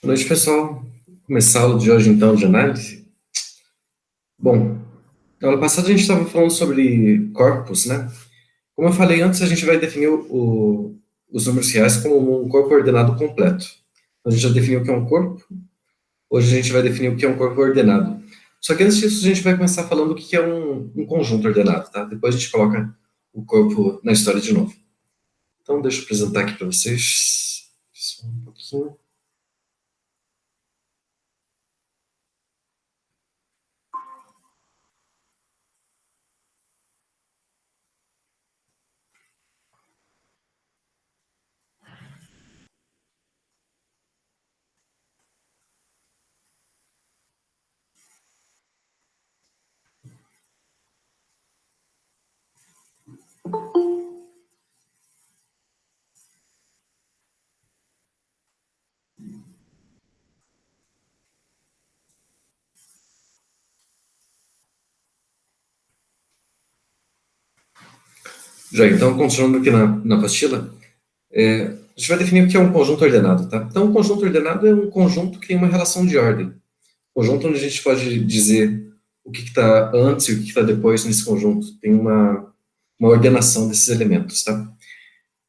Boa noite, pessoal. Começar a aula de hoje, então, de análise. Bom, na aula passada a gente estava falando sobre corpos, né? Como eu falei antes, a gente vai definir os números reais como um corpo ordenado completo. A gente já definiu o que é um corpo, hoje a gente vai definir o que é um corpo ordenado. Só que antes disso, a gente vai começar falando o que é um conjunto ordenado, tá? Depois a gente coloca o corpo na história de novo. Então, deixa eu apresentar aqui para vocês. Só um pouquinho. Já, então, continuando aqui na apostila, a gente vai definir o que é um conjunto ordenado, tá? Então, um conjunto ordenado é um conjunto que tem uma relação de ordem. Conjunto onde a gente pode dizer o que está antes e o que está depois nesse conjunto. Tem uma ordenação desses elementos, tá?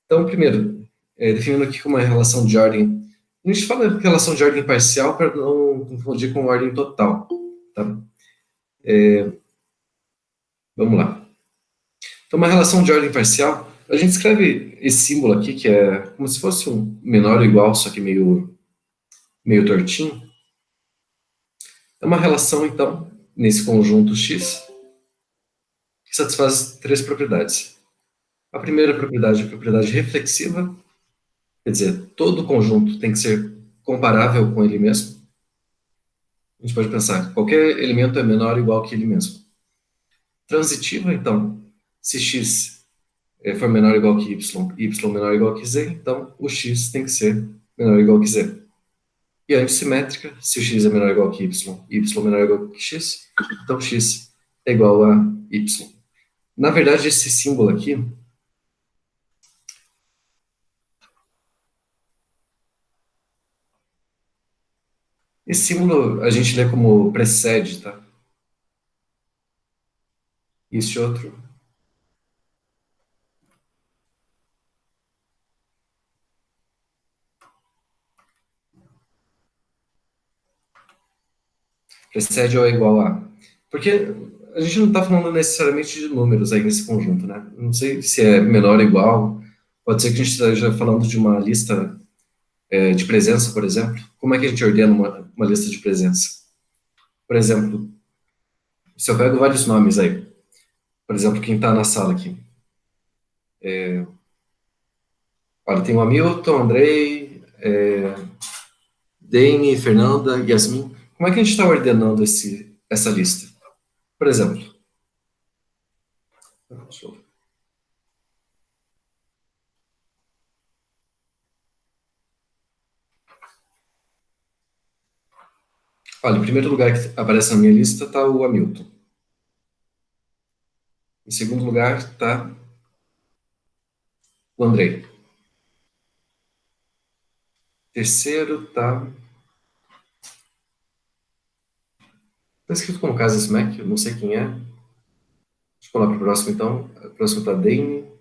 Então, primeiro, definindo aqui como uma relação de ordem. A gente fala relação de ordem parcial para não confundir com ordem total, tá? Vamos lá. Então, uma relação de ordem parcial, a gente escreve esse símbolo aqui, que é como se fosse um menor ou igual, só que meio tortinho. É uma relação, então, nesse conjunto X, que satisfaz três propriedades. A primeira propriedade é a propriedade reflexiva, quer dizer, todo conjunto tem que ser comparável com ele mesmo. A gente pode pensar, qualquer elemento é menor ou igual que ele mesmo. Transitiva, então, se x for menor ou igual que y menor ou igual que z, então o x tem que ser menor ou igual que z. E antissimétrica, se o x é menor ou igual que y menor ou igual que x, então x é igual a y. Na verdade, esse símbolo aqui, esse símbolo a gente lê como precede, tá? E este outro precede ou é igual a. Porque a gente não está falando necessariamente de números aí nesse conjunto, né? Não sei se é menor ou igual. Pode ser que a gente esteja falando de uma lista de presença, por exemplo. Como é que a gente ordena uma lista de presença? Por exemplo, se eu pego vários nomes aí, por exemplo, quem está na sala aqui. Olha, tem o Hamilton, Andrei, Dani, Fernanda, Yasmin. Como é que a gente está ordenando essa lista? Por exemplo, deixa eu olha, em primeiro lugar que aparece na minha lista está o Hamilton. Em segundo lugar está o Andrei. Terceiro está. Está escrito como Casa Smack, eu não sei quem é. Deixa eu pular para o próximo então. O próximo está Dane.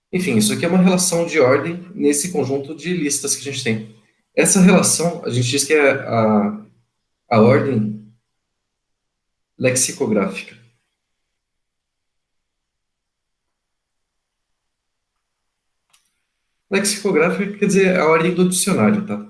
Enfim, isso aqui é uma relação de ordem nesse conjunto de listas que a gente tem. Essa relação, a gente diz que é a ordem lexicográfica. Lexicográfica quer dizer a ordem do dicionário, tá?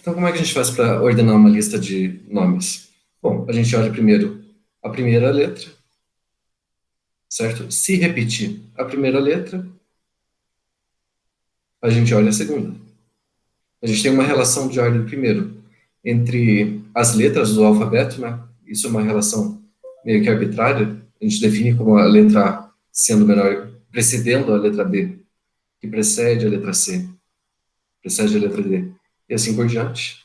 Então, como é que a gente faz para ordenar uma lista de nomes? Bom, a gente olha primeiro a primeira letra, certo? Se repetir a primeira letra, a gente olha a segunda. A gente tem uma relação de ordem, primeiro, entre as letras do alfabeto, né? Isso é uma relação meio que arbitrária. A gente define como a letra A sendo menor, precedendo a letra B, que precede a letra C, precede a letra D, e assim por diante.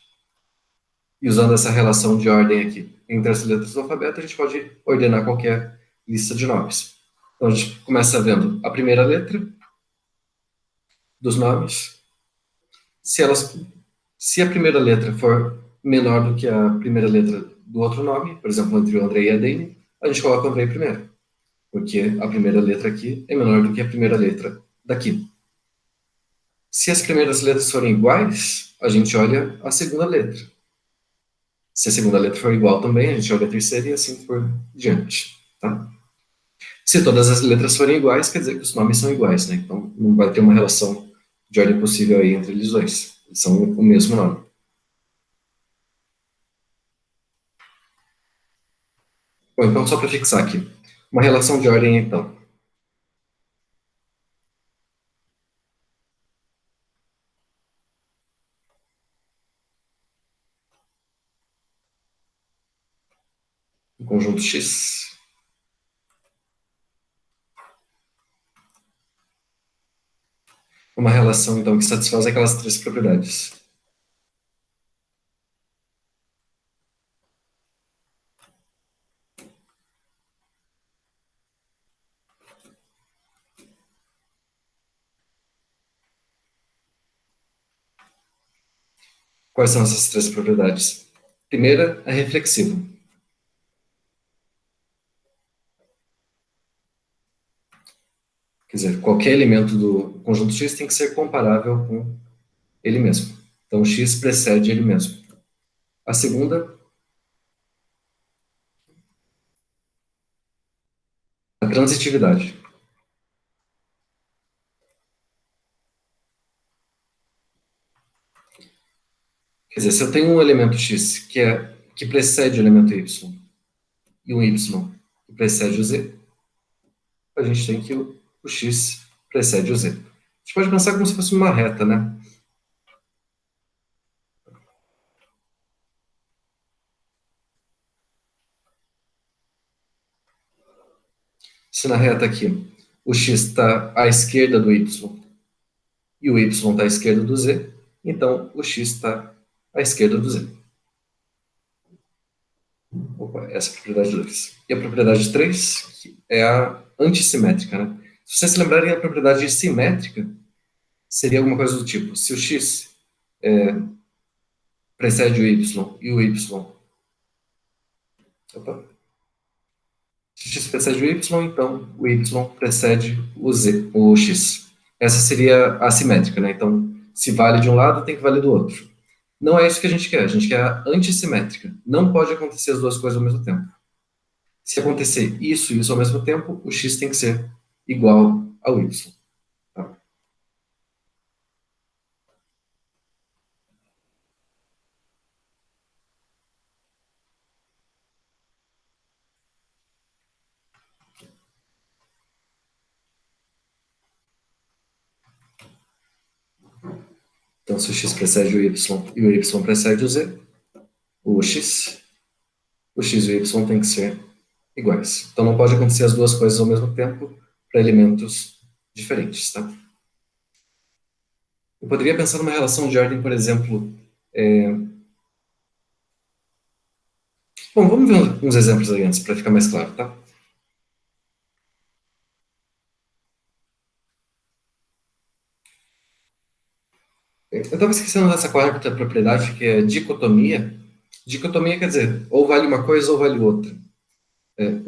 E usando essa relação de ordem aqui entre as letras do alfabeto, a gente pode ordenar qualquer lista de nomes. Então, a gente começa vendo a primeira letra dos nomes. Se a primeira letra for menor do que a primeira letra do outro nome, por exemplo, entre o André e a Dane, a gente coloca o André primeiro, porque a primeira letra aqui é menor do que a primeira letra daqui. Se as primeiras letras forem iguais, a gente olha a segunda letra. Se a segunda letra for igual também, a gente olha a terceira e assim por diante. Tá? Se todas as letras forem iguais, quer dizer que os nomes são iguais, né? Então não vai ter uma relação de ordem possível aí entre eles dois. Eles são o mesmo nome. Bom, então só para fixar aqui. Uma relação de ordem, então. O conjunto X. Uma relação, então, que satisfaz aquelas três propriedades. Quais são essas três propriedades? Primeira, é reflexiva. Quer dizer, qualquer elemento do conjunto X tem que ser comparável com ele mesmo. Então, X precede ele mesmo. A segunda, a transitividade. Quer dizer, se eu tenho um elemento X que precede o elemento Y e um Y que precede o Z, a gente tem que o X precede o Z. A gente pode pensar como se fosse uma reta, né? Se na reta aqui o X está à esquerda do Y e o Y está à esquerda do Z, então o X está à esquerda do Z. Opa, essa é a propriedade 2. E a propriedade 3 que é a antissimétrica, né? Se vocês se lembrarem, a propriedade simétrica seria alguma coisa do tipo, se o X precede o Y e o Y... Opa. Se o X precede o Y, então o Y precede o Z, o X. Essa seria a assimétrica, né? Então, se vale de um lado, tem que valer do outro. Não é isso que a gente quer. A gente quer a antissimétrica. Não pode acontecer as duas coisas ao mesmo tempo. Se acontecer isso e isso ao mesmo tempo, o x tem que ser igual ao y. Tá? Então, se o x precede o y e o y precede o z, o x, o x e o y tem que ser iguais. Então, não pode acontecer as duas coisas ao mesmo tempo para elementos diferentes. Tá? Eu poderia pensar numa relação de ordem, por exemplo... Bom, vamos ver uns exemplos aí antes, para ficar mais claro, tá? Eu estava esquecendo dessa quarta propriedade, que é dicotomia. Dicotomia quer dizer, ou vale uma coisa ou vale outra.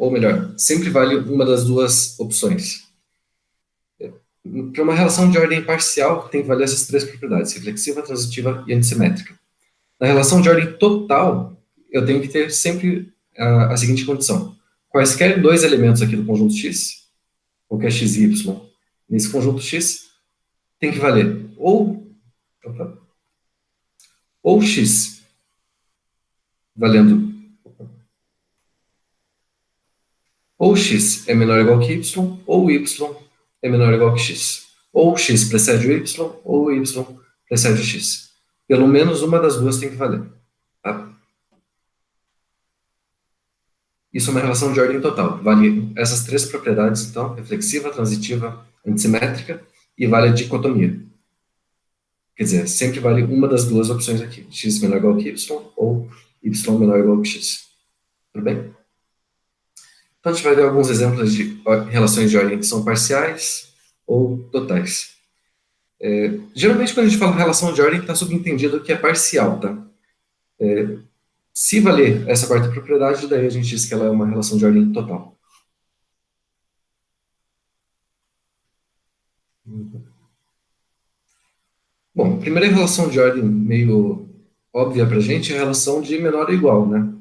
Ou melhor, sempre vale uma das duas opções. Para uma relação de ordem parcial, tem que valer essas três propriedades, reflexiva, transitiva e antissimétrica. Na relação de ordem total, eu tenho que ter sempre a seguinte condição. Quaisquer dois elementos aqui do conjunto X, qualquer x e y, nesse conjunto X, tem que valer opa, ou X valendo ou x é menor ou igual que y, ou y é menor ou igual que x. Ou x precede o y, ou o y precede o x. Pelo menos uma das duas tem que valer. Tá? Isso é uma relação de ordem total. Vale essas três propriedades, então, reflexiva, transitiva, antissimétrica, e vale a dicotomia. Quer dizer, sempre vale uma das duas opções aqui, x menor ou igual que y, ou y menor ou igual que x. Tudo bem? Então, a gente vai ver alguns exemplos de relações de ordem que são parciais ou totais. Geralmente, quando a gente fala relação de ordem, está subentendido que é parcial, tá? Se valer essa quarta propriedade, daí a gente diz que ela é uma relação de ordem total. Bom, a primeira relação de ordem meio óbvia para a gente é a relação de menor ou igual, né?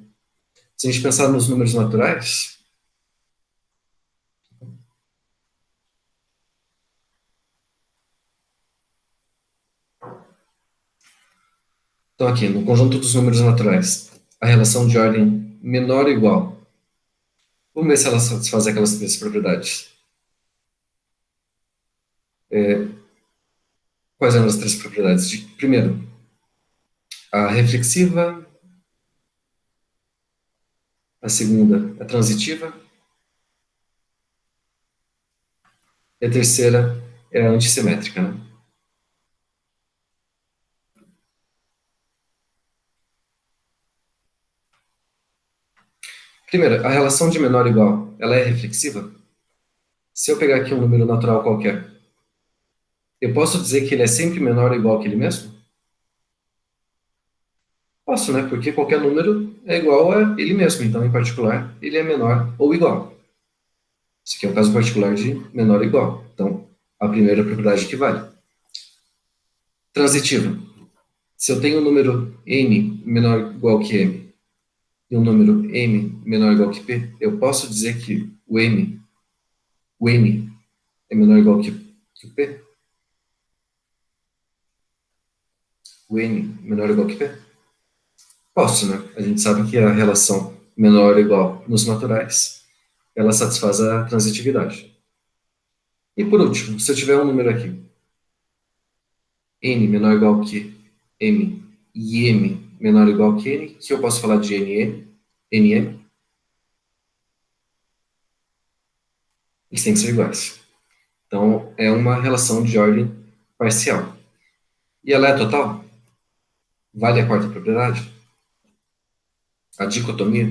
Se a gente pensar nos números naturais, então aqui, no conjunto dos números naturais, a relação de ordem menor ou igual. Vamos ver se ela satisfaz aquelas três propriedades. Quais eram as três propriedades? Primeiro, a reflexiva, a segunda, a transitiva, e a terceira é a antissimétrica, né? Primeiro, a relação de menor ou igual, ela é reflexiva? Se eu pegar aqui um número natural qualquer, eu posso dizer que ele é sempre menor ou igual que ele mesmo? Posso, né? Porque qualquer número é igual a ele mesmo, então, em particular, ele é menor ou igual. Isso aqui é um caso particular de menor ou igual. Então, a primeira propriedade que vale. Transitiva. Se eu tenho um número n menor ou igual que m e um número m menor ou igual que p, eu posso dizer que o n é menor ou igual que o p? O n menor ou igual que p? Posso, né? A gente sabe que a relação menor ou igual nos naturais, ela satisfaz a transitividade. E por último, se eu tiver um número aqui, n menor ou igual que m e m menor ou igual que n, que eu posso falar de nm, eles têm que ser iguais. Então, é uma relação de ordem parcial. E ela é total? Vale a quarta propriedade? A dicotomia?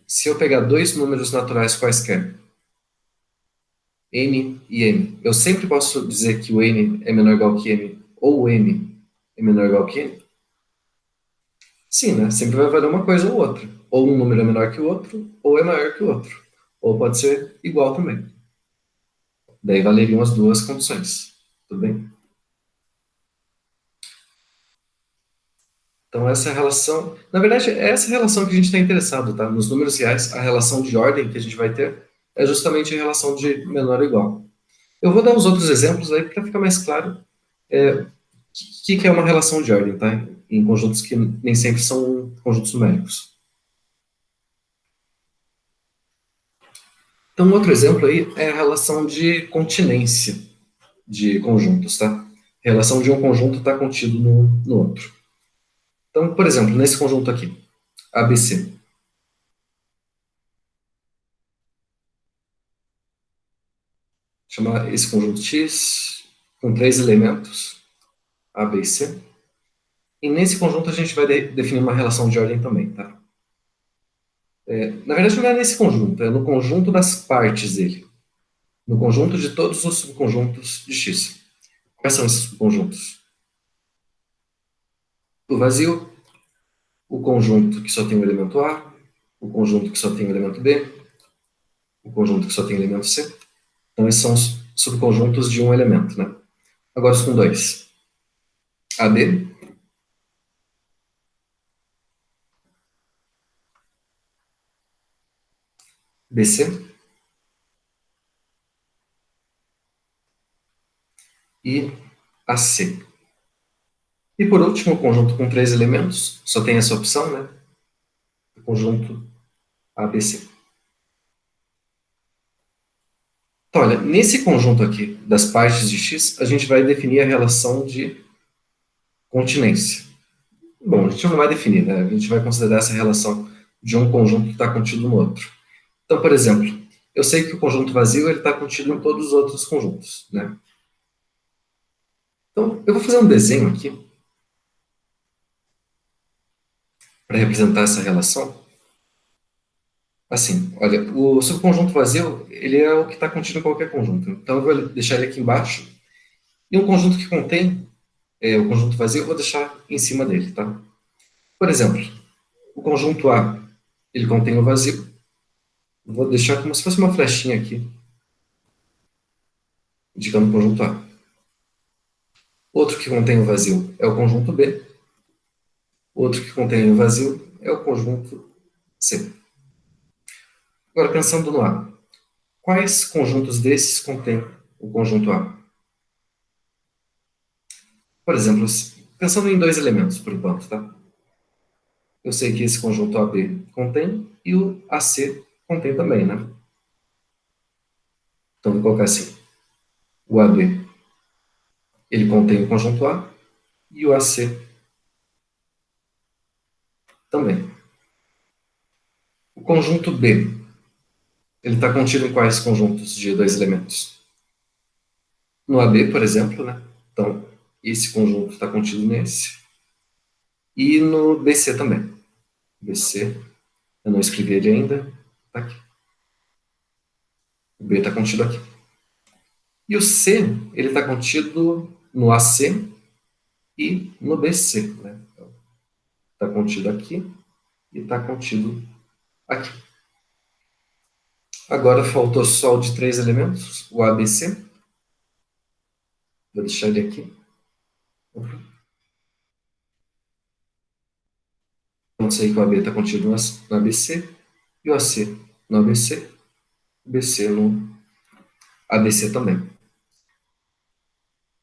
Se eu pegar dois números naturais quaisquer, n e m, eu sempre posso dizer que o n é menor ou igual que m, ou o m é menor ou igual que n? Sim, né? Sempre vai valer uma coisa ou outra. Ou um número é menor que o outro, ou é maior que o outro. Ou pode ser igual também. Daí valeriam as duas condições. Tudo bem? Então, essa relação. Na verdade, é essa relação que a gente está interessado, tá? Nos números reais, a relação de ordem que a gente vai ter é justamente a relação de menor ou igual. Eu vou dar os outros exemplos aí para ficar mais claro o que é uma relação de ordem, tá? Em conjuntos que nem sempre são conjuntos numéricos. Então, outro exemplo aí é a relação de continência de conjuntos, tá? A relação de um conjunto está contido no outro. Então, por exemplo, nesse conjunto aqui, ABC. Chamar esse conjunto X com três elementos, A, B e C. E nesse conjunto a gente vai definir uma relação de ordem também, tá? Na verdade, não é nesse conjunto, é no conjunto das partes dele. No conjunto de todos os subconjuntos de X. Quais são esses subconjuntos? O vazio, o conjunto que só tem o elemento A, o conjunto que só tem o elemento B, o conjunto que só tem o elemento C. Então, esses são os subconjuntos de um elemento, né? Agora os com dois. AB, BC e AC. E por último, o conjunto com três elementos, só tem essa opção, né? O conjunto ABC. Então, olha, nesse conjunto aqui das partes de X, a gente vai definir a relação de continência. Bom, a gente não vai definir, né? A gente vai considerar essa relação de um conjunto que está contido no outro. Então, por exemplo, eu sei que o conjunto vazio está contido em todos os outros conjuntos, né? Então, eu vou fazer um desenho aqui para representar essa relação. Assim, olha, o subconjunto vazio, ele é o que está contido em qualquer conjunto. Então, eu vou deixar ele aqui embaixo. E um conjunto que contém o conjunto vazio, eu vou deixar em cima dele, tá? Por exemplo, o conjunto A, ele contém o vazio. Vou deixar como se fosse uma flechinha aqui, indicando o conjunto A. Outro que contém o vazio é o conjunto B. Outro que contém o vazio é o conjunto C. Agora, pensando no A, quais conjuntos desses contém o conjunto A? Por exemplo, pensando em dois elementos por enquanto, tá? Eu sei que esse conjunto AB contém e o AC contém também, né? Então, vou colocar assim: o AB ele contém o conjunto A e o AC também. O conjunto B ele está contido em quais conjuntos de dois elementos? No AB, por exemplo, né? Então, esse conjunto está contido nesse. E no BC também. BC, eu não escrevi ele ainda, tá aqui. O B está contido aqui. E o C, ele está contido no AC e no BC, né? Está contido aqui e está contido aqui. Agora faltou só o de três elementos, o ABC. Vou deixar ele aqui. Então, sei que o AB está contido no ABC e o AC no ABC, o BC no ABC também.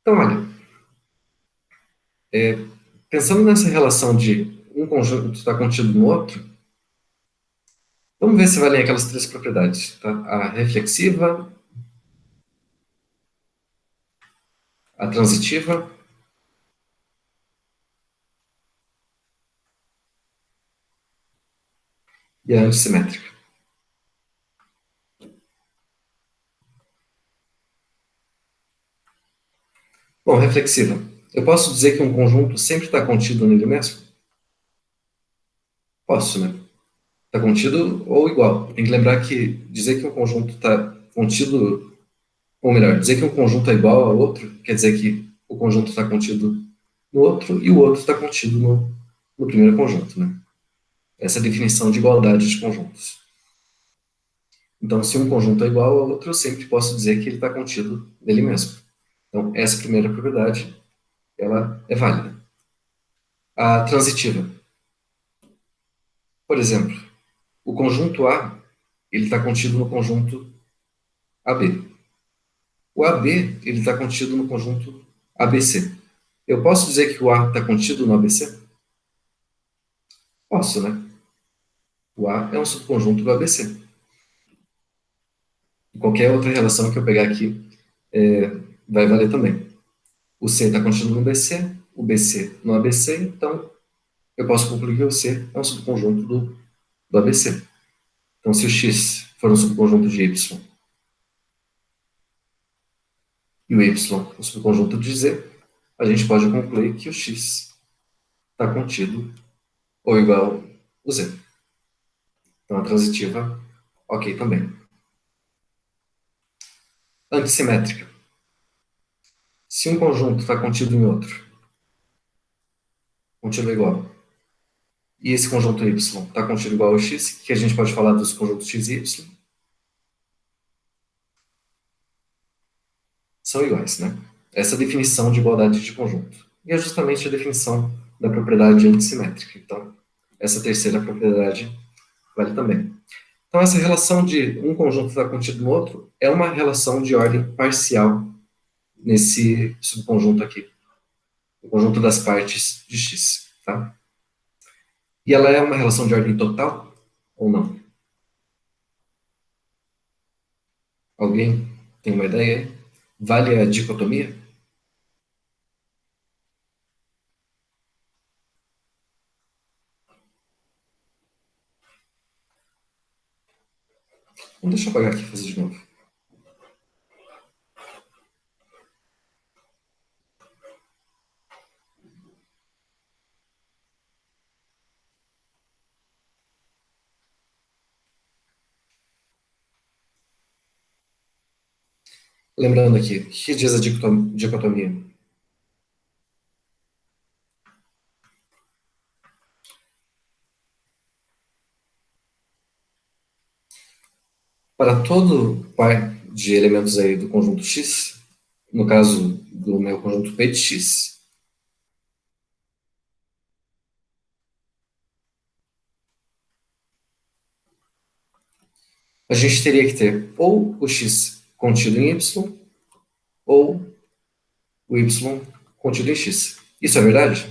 Então, olha, pensando nessa relação de um conjunto estar contido no outro, vamos ver se valem aquelas três propriedades, tá? A reflexiva, a transitiva e a antissimétrica. Bom, reflexiva. Eu posso dizer que um conjunto sempre está contido nele mesmo? Posso, né? Está contido ou igual. Tem que lembrar que dizer que um conjunto está contido, ou melhor, dizer que um conjunto é igual ao outro, quer dizer que o conjunto está contido no outro e o outro está contido no primeiro conjunto, né? Essa é a definição de igualdade de conjuntos. Então, se um conjunto é igual ao outro, eu sempre posso dizer que ele está contido nele mesmo. Então, essa primeira propriedade, ela é válida. A transitiva. Por exemplo, o conjunto A, ele está contido no conjunto AB. O AB, ele está contido no conjunto ABC. Eu posso dizer que o A está contido no ABC? Posso, né? O A é um subconjunto do ABC. Qualquer outra relação que eu pegar aqui vai valer também. O C está contido no BC, o BC no ABC, então eu posso concluir que o C é um subconjunto do ABC. Então, se o X for um subconjunto de Y e o Y um subconjunto de Z, a gente pode concluir que o X está contido ou igual ao Z. Então, a transitiva, ok também. Antissimétrica. Se um conjunto está contido em outro, contido igual, e esse conjunto Y está contido igual ao X, que a gente pode falar dos conjuntos X e Y, são iguais, né? Essa é a definição de igualdade de conjunto. E é justamente a definição da propriedade antissimétrica. Então, essa terceira propriedade vale também. Então, essa relação de um conjunto estar contido no outro é uma relação de ordem parcial nesse subconjunto aqui, o conjunto das partes de X, tá? E ela é uma relação de ordem total ou não? Alguém tem uma ideia aí? Vale a dicotomia? Então, deixa eu apagar aqui e fazer de novo. Lembrando aqui, o que diz a dicotomia? Para todo par de elementos aí do conjunto X, no caso do meu conjunto P de X, a gente teria que ter ou o X contido em Y, ou o Y contido em X. Isso é verdade?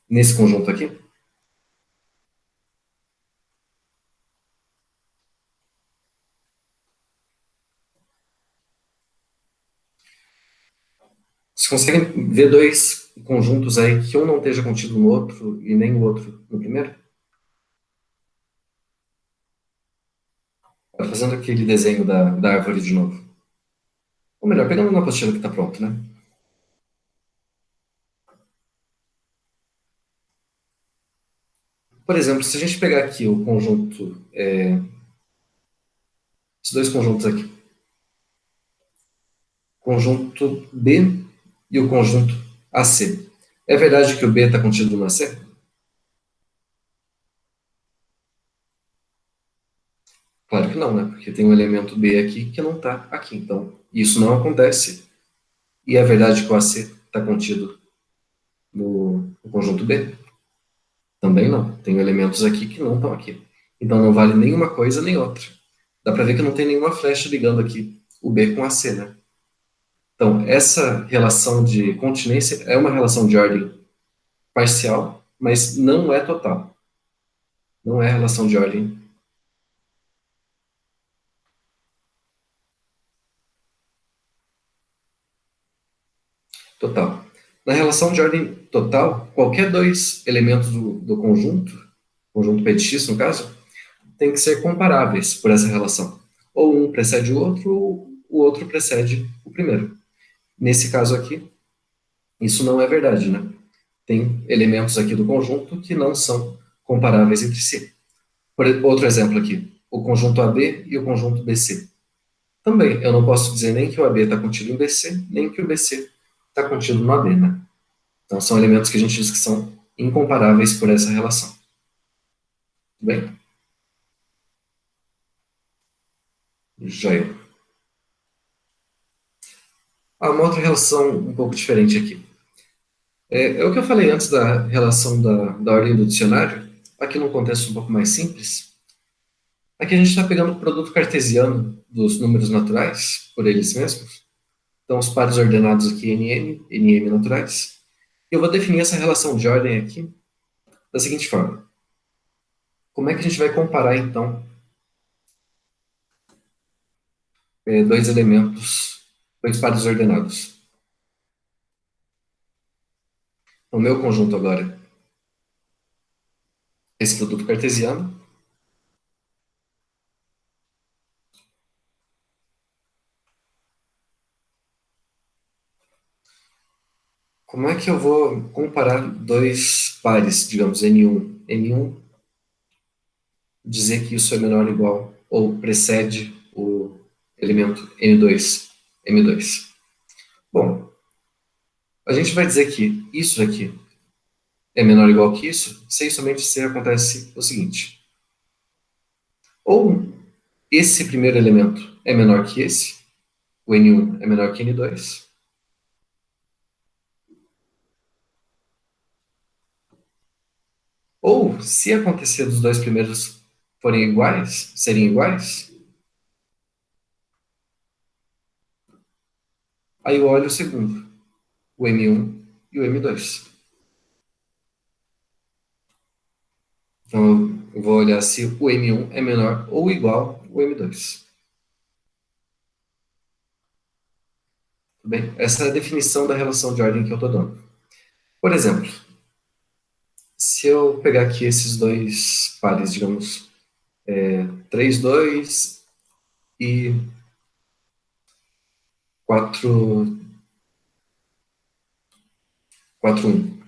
Nesse conjunto aqui? Vocês conseguem ver dois conjuntos aí que um não esteja contido no outro e nem o outro no primeiro? Tá fazendo aquele desenho da árvore de novo. Ou melhor, pegando uma apostila que está pronto, né? Por exemplo, se a gente pegar aqui o conjunto, esses dois conjuntos aqui, conjunto B e o conjunto AC. É verdade que o B está contido no AC? Claro que não, né? Porque tem um elemento B aqui que não está aqui. Então, isso não acontece. E é verdade que o AC está contido no conjunto B? Também não. Tem elementos aqui que não estão aqui. Então, não vale nenhuma coisa nem outra. Dá para ver que não tem nenhuma flecha ligando aqui o B com o AC, né? Então, essa relação de continência é uma relação de ordem parcial, mas não é total. Não é relação de ordem total. Na relação de ordem total, qualquer dois elementos do conjunto P de X no caso, tem que ser comparáveis por essa relação. Ou um precede o outro, ou o outro precede o primeiro. Nesse caso aqui, isso não é verdade, né? Tem elementos aqui do conjunto que não são comparáveis entre si. Outro exemplo aqui, o conjunto AB e o conjunto BC. Também, eu não posso dizer nem que o AB está contido em BC, nem que o BC está contido no AB, né? Então, são elementos que a gente diz que são incomparáveis por essa relação. Tudo bem? Joia. Uma outra relação um pouco diferente aqui. É o que eu falei antes da relação da ordem do dicionário, aqui num contexto um pouco mais simples. Aqui a gente está pegando o produto cartesiano dos números naturais, por eles mesmos. Então, os pares ordenados aqui, NM naturais. E eu vou definir essa relação de ordem aqui da seguinte forma. Como é que a gente vai comparar, então, dois elementos, dois pares ordenados? O meu conjunto agora, esse produto cartesiano. Como é que eu vou comparar dois pares, digamos, N1? N1 dizer que isso é menor ou igual, ou precede o elemento N2, M2. Bom, a gente vai dizer que isso aqui é menor ou igual que isso, se e somente se acontece o seguinte. Ou esse primeiro elemento é menor que esse, o N1 é menor que N2, ou se acontecer dos dois primeiros forem iguais, serem iguais, aí eu olho o segundo, o M1 e o M2. Então eu vou olhar se o M1 é menor ou igual ao M2. Tudo bem? Essa é a definição da relação de ordem que eu estou dando. Por exemplo, se eu pegar aqui esses dois pares, digamos, 3, 2 e 4, 4, 1.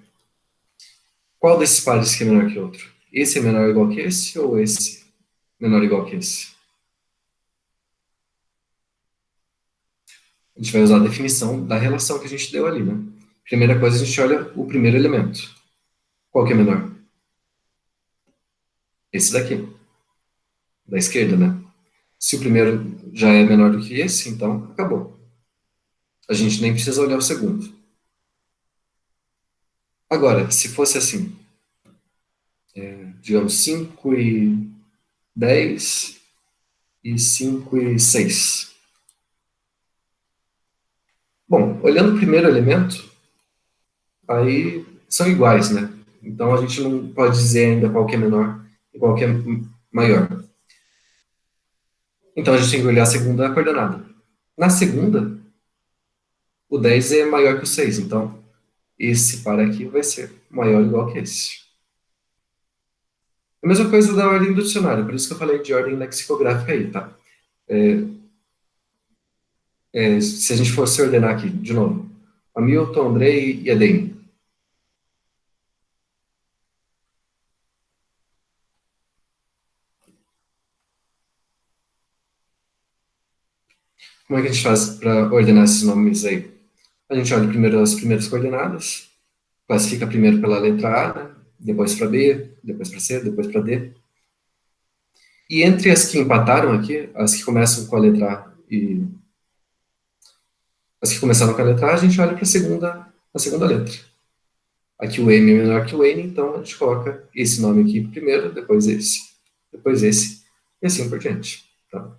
Qual desses pares que é menor que o outro? Esse é menor ou igual que esse ou esse menor ou igual que esse? A gente vai usar a definição da relação que a gente deu ali, né? Primeira coisa, a gente olha o primeiro elemento. Qual que é menor? Esse daqui, da esquerda, né? Se o primeiro já é menor do que esse, então acabou. A gente nem precisa olhar o segundo. Agora, se fosse assim, digamos 5 e 10 e 5 e 6. Bom, olhando o primeiro elemento, aí são iguais, né? Então a gente não pode dizer ainda qual que é menor e qual que é maior. Então a gente tem que olhar a segunda coordenada. Na segunda, o 10 é maior que o 6, então esse par aqui vai ser maior ou igual que esse. A mesma coisa da ordem do dicionário, por isso que eu falei de ordem lexicográfica aí, tá? É, se a gente fosse ordenar aqui, de novo, Hamilton, Andrei e Adem. Como é que a gente faz para ordenar esses nomes aí? A gente olha primeiro as primeiras coordenadas, classifica primeiro pela letra A, né? Depois para B, depois para C, depois para D. E entre as que empataram aqui, as que começam com a letra A e as que começaram com a letra A, a gente olha para a segunda letra. Aqui o M é menor que o N, então a gente coloca esse nome aqui primeiro, depois esse, e assim por diante. Tá?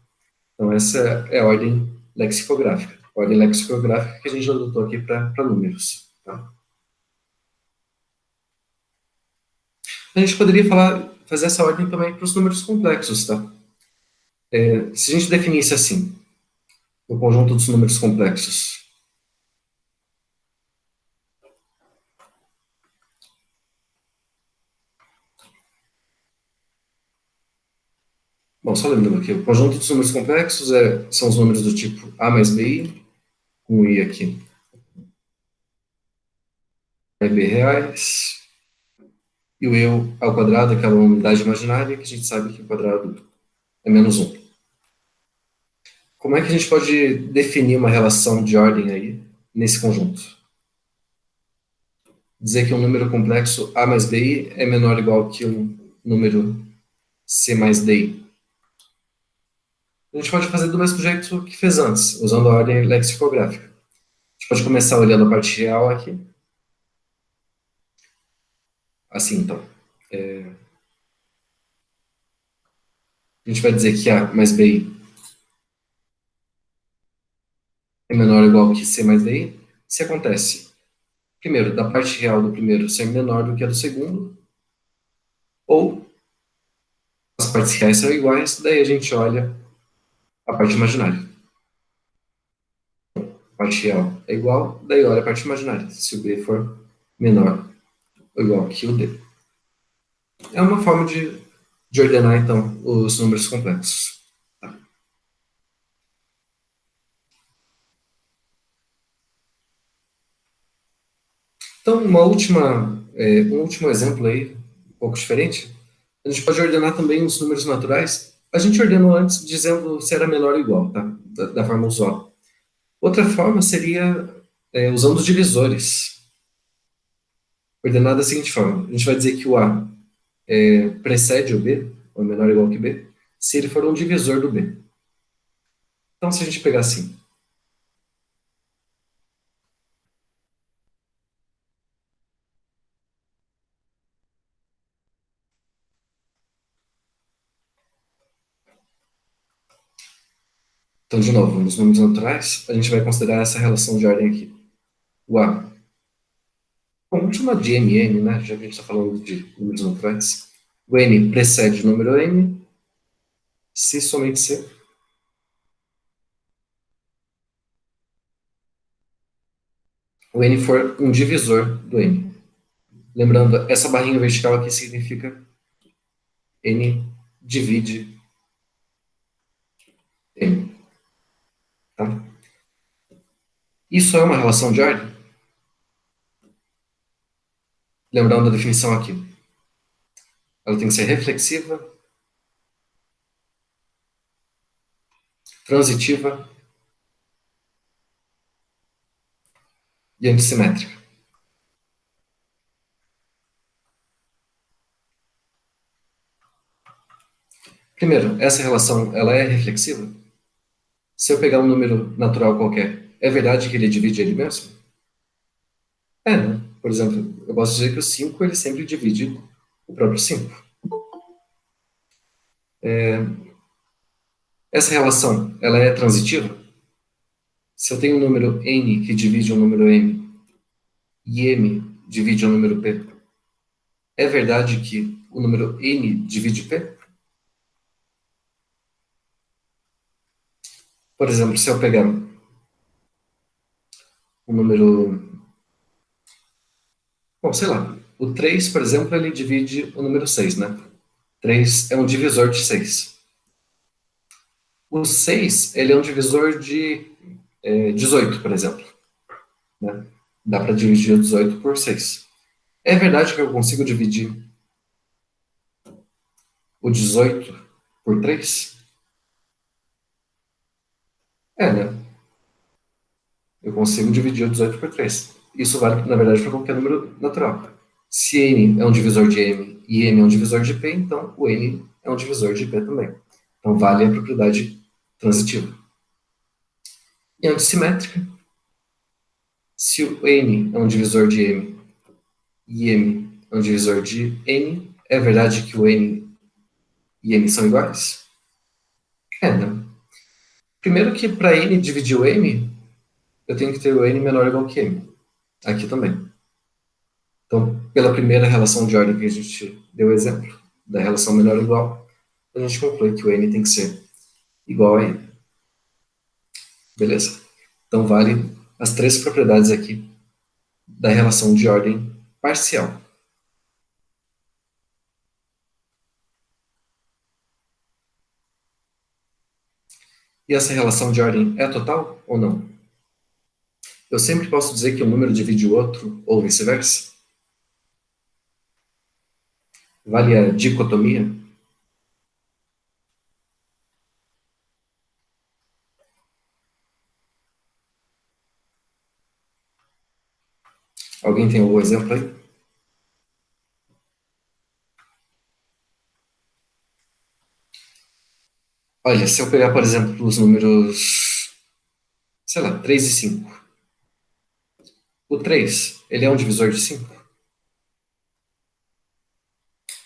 Então essa é a ordem lexicográfica. A ordem lexicográfica que a gente adotou aqui para números. Tá? A gente poderia fazer essa ordem também para os números complexos. Tá? Se a gente definisse assim, o conjunto dos números complexos. Bom, só lembrando aqui, o conjunto dos números complexos são os números do tipo A mais BI, com I aqui, é B reais, e o eu ao quadrado, aquela unidade imaginária, que a gente sabe que o quadrado é menos um. Como é que a gente pode definir uma relação de ordem aí nesse conjunto? Dizer que um número complexo A mais BI é menor ou igual que um número C mais DI. A gente pode fazer do mesmo jeito que fez antes, usando a ordem lexicográfica. A gente pode começar olhando a parte real aqui, assim então. A gente vai dizer que A mais BI é menor ou igual que C mais DI, se acontece, primeiro, da parte real do primeiro ser menor do que a do segundo, ou as partes reais são iguais, daí a gente olha a parte imaginária. A parte real é igual, daí olha a parte imaginária, se o B for menor ou igual que o D. É uma forma de ordenar, então, os números complexos. Então, um último exemplo aí, um pouco diferente, a gente pode ordenar também os números naturais. A gente ordenou antes dizendo se era menor ou igual, tá? Da forma usual. Outra forma seria usando os divisores. Ordenar da seguinte forma: a gente vai dizer que o A precede o B, ou é menor ou igual que B, se ele for um divisor do B. Então, se a gente pegar assim, então, de novo, nos números naturais, a gente vai considerar essa relação de ordem aqui. O A. Bom, vamos chamar de MN, né? Já que a gente está falando de números naturais. O N precede o número M, se somente se o N for um divisor do M. Lembrando, essa barrinha vertical aqui significa N divide M. Tá? Isso é uma relação de ordem? Lembrando da definição aqui. Ela tem que ser reflexiva, transitiva e antissimétrica. Primeiro, essa relação ela é reflexiva? Se eu pegar um número natural qualquer, é verdade que ele divide ele mesmo? É, né? Por exemplo, eu posso dizer que o 5 ele sempre divide o próprio 5. Essa relação, ela é transitiva? Se eu tenho um número n que divide um número m e m divide um número p, é verdade que o número n divide p? Por exemplo, se eu pegar um número, bom, sei lá, o 3, por exemplo, ele divide o número 6, né? 3 é um divisor de 6. O 6, ele é um divisor de 18, por exemplo. Né? Dá para dividir o 18 por 6. É verdade que eu consigo dividir o 18 por 3? É, né? Eu consigo dividir o 18 por 3. Isso vale, na verdade, para qualquer número natural. Se n é um divisor de m e m é um divisor de p, então o n é um divisor de p também. Então vale a propriedade transitiva. E antissimétrica, se o n é um divisor de m e m é um divisor de n, é verdade que o n e m são iguais? É, né? Primeiro que para n dividir o m, eu tenho que ter o n menor ou igual que m. Aqui também. Então, pela primeira relação de ordem que a gente deu exemplo, da relação menor ou igual, a gente conclui que o n tem que ser igual a n. Beleza? Então, vale as três propriedades aqui da relação de ordem parcial. E essa relação de ordem é total ou não? Eu sempre posso dizer que um número divide o outro, ou vice-versa? Vale a dicotomia? Alguém tem algum exemplo aí? Olha, se eu pegar, por exemplo, os números, sei lá, 3 e 5. O 3, ele é um divisor de 5?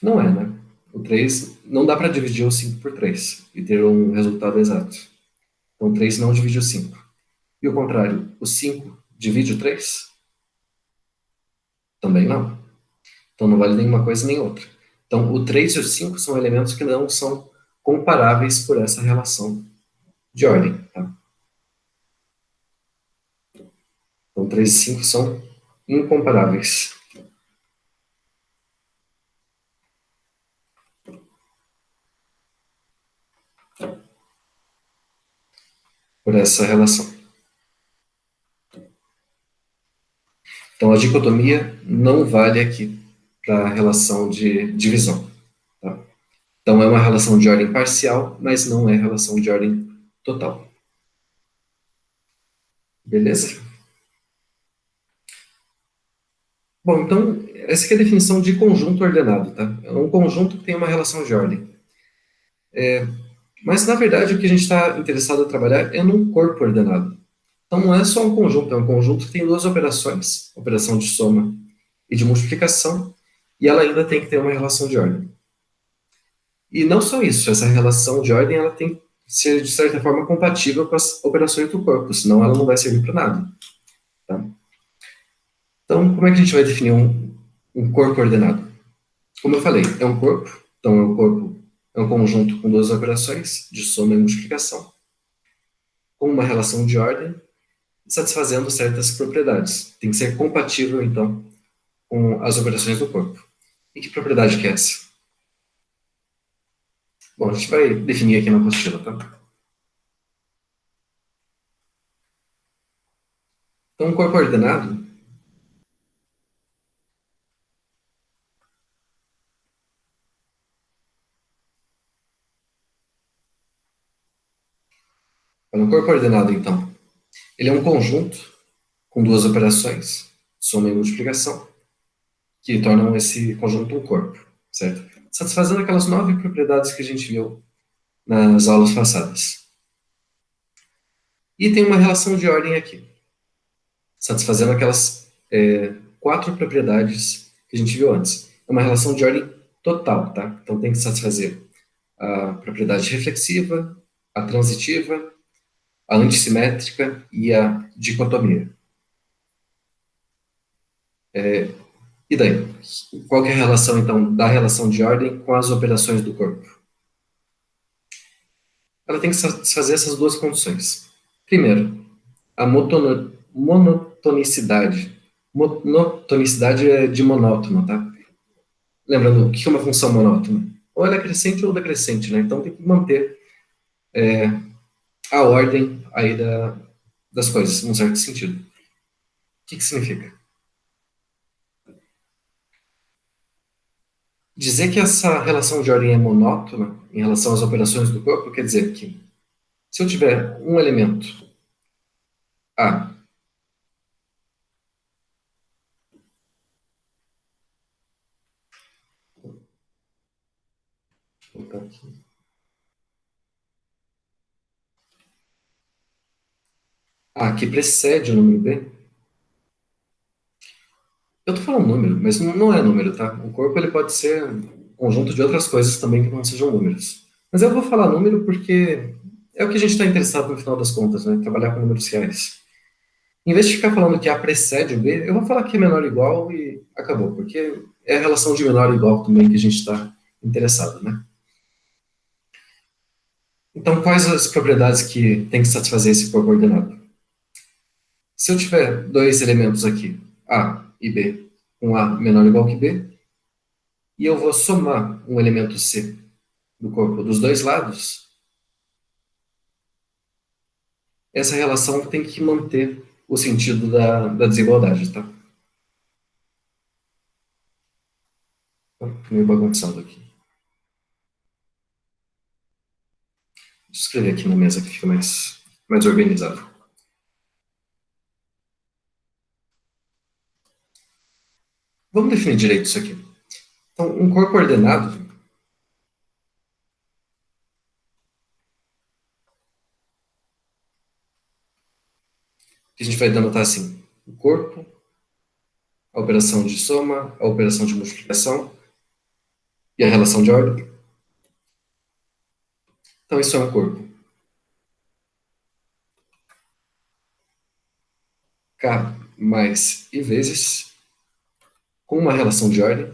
Não é, né? O 3 não dá para dividir o 5 por 3 e ter um resultado exato. Então, o 3 não divide o 5. E o contrário, o 5 divide o 3? Também não. Então, não vale nenhuma coisa nem outra. Então, o 3 e o 5 são elementos que não são comparáveis por essa relação de ordem. Tá? Então, 3 e 5 são incomparáveis por essa relação. Então, a dicotomia não vale aqui para a relação de divisão. Tá? Então, é uma relação de ordem parcial, mas não é relação de ordem total. Beleza? Bom, então, essa aqui é a definição de conjunto ordenado. Tá? É um conjunto que tem uma relação de ordem. Mas, na verdade, o que a gente está interessado em trabalhar é num corpo ordenado. Então, não é só um conjunto, é um conjunto que tem duas operações, operação de soma e de multiplicação, e ela ainda tem que ter uma relação de ordem. E não só isso, essa relação de ordem ela tem que ser, de certa forma, compatível com as operações do corpo, senão ela não vai servir para nada. Tá? Então, como é que a gente vai definir um corpo ordenado? Como eu falei, é um corpo, então é um corpo, é um conjunto com duas operações, de soma e multiplicação, com uma relação de ordem, satisfazendo certas propriedades. Tem que ser compatível, então, com as operações do corpo. E que propriedade que é essa? Bom, a gente vai definir aqui na apostila, tá? Então, um corpo ordenado, um corpo ordenado, então, ele é um conjunto com duas operações, soma e multiplicação, que tornam esse conjunto um corpo, certo? Satisfazendo aquelas 9 propriedades que a gente viu nas aulas passadas. E tem uma relação de ordem aqui, satisfazendo aquelas 4 propriedades que a gente viu antes. É uma relação de ordem total, tá? Então tem que satisfazer a propriedade reflexiva, a transitiva, a antissimétrica e a dicotomia. E daí? Qual que é a relação, então, da relação de ordem com as operações do corpo? Ela tem que satisfazer essas duas condições. Primeiro, a monotonicidade. Monotonicidade é de monótono, tá? Lembrando, o que é uma função monótona? Ou ela é crescente ou decrescente, né? Então tem que manter a ordem aí das coisas, num certo sentido. O que significa? Dizer que essa relação de ordem é monótona em relação às operações do corpo quer dizer que se eu tiver um elemento A, vou botar aqui, A que precede o número B, eu estou falando número, mas não é número, tá? O corpo ele pode ser um conjunto de outras coisas também que não sejam números. Mas eu vou falar número porque é o que a gente está interessado no final das contas, né? Trabalhar com números reais. Em vez de ficar falando que A precede o B, eu vou falar que é menor ou igual e acabou, porque é a relação de menor ou igual também que a gente está interessado, né? Então, quais as propriedades que tem que satisfazer esse corpo ordenado? Se eu tiver dois elementos aqui, A e B, com A menor ou igual que B, e eu vou somar um elemento C do corpo dos dois lados, essa relação tem que manter o sentido da desigualdade, tá? Então, meio bagunçado aqui. Deixa eu escrever aqui na mesa que fica mais organizado. Vamos definir direito isso aqui. Então, um corpo ordenado, que a gente vai denotar assim, o corpo, a operação de soma, a operação de multiplicação e a relação de ordem. Então, isso é um corpo. K mais I vezes, com uma relação de ordem,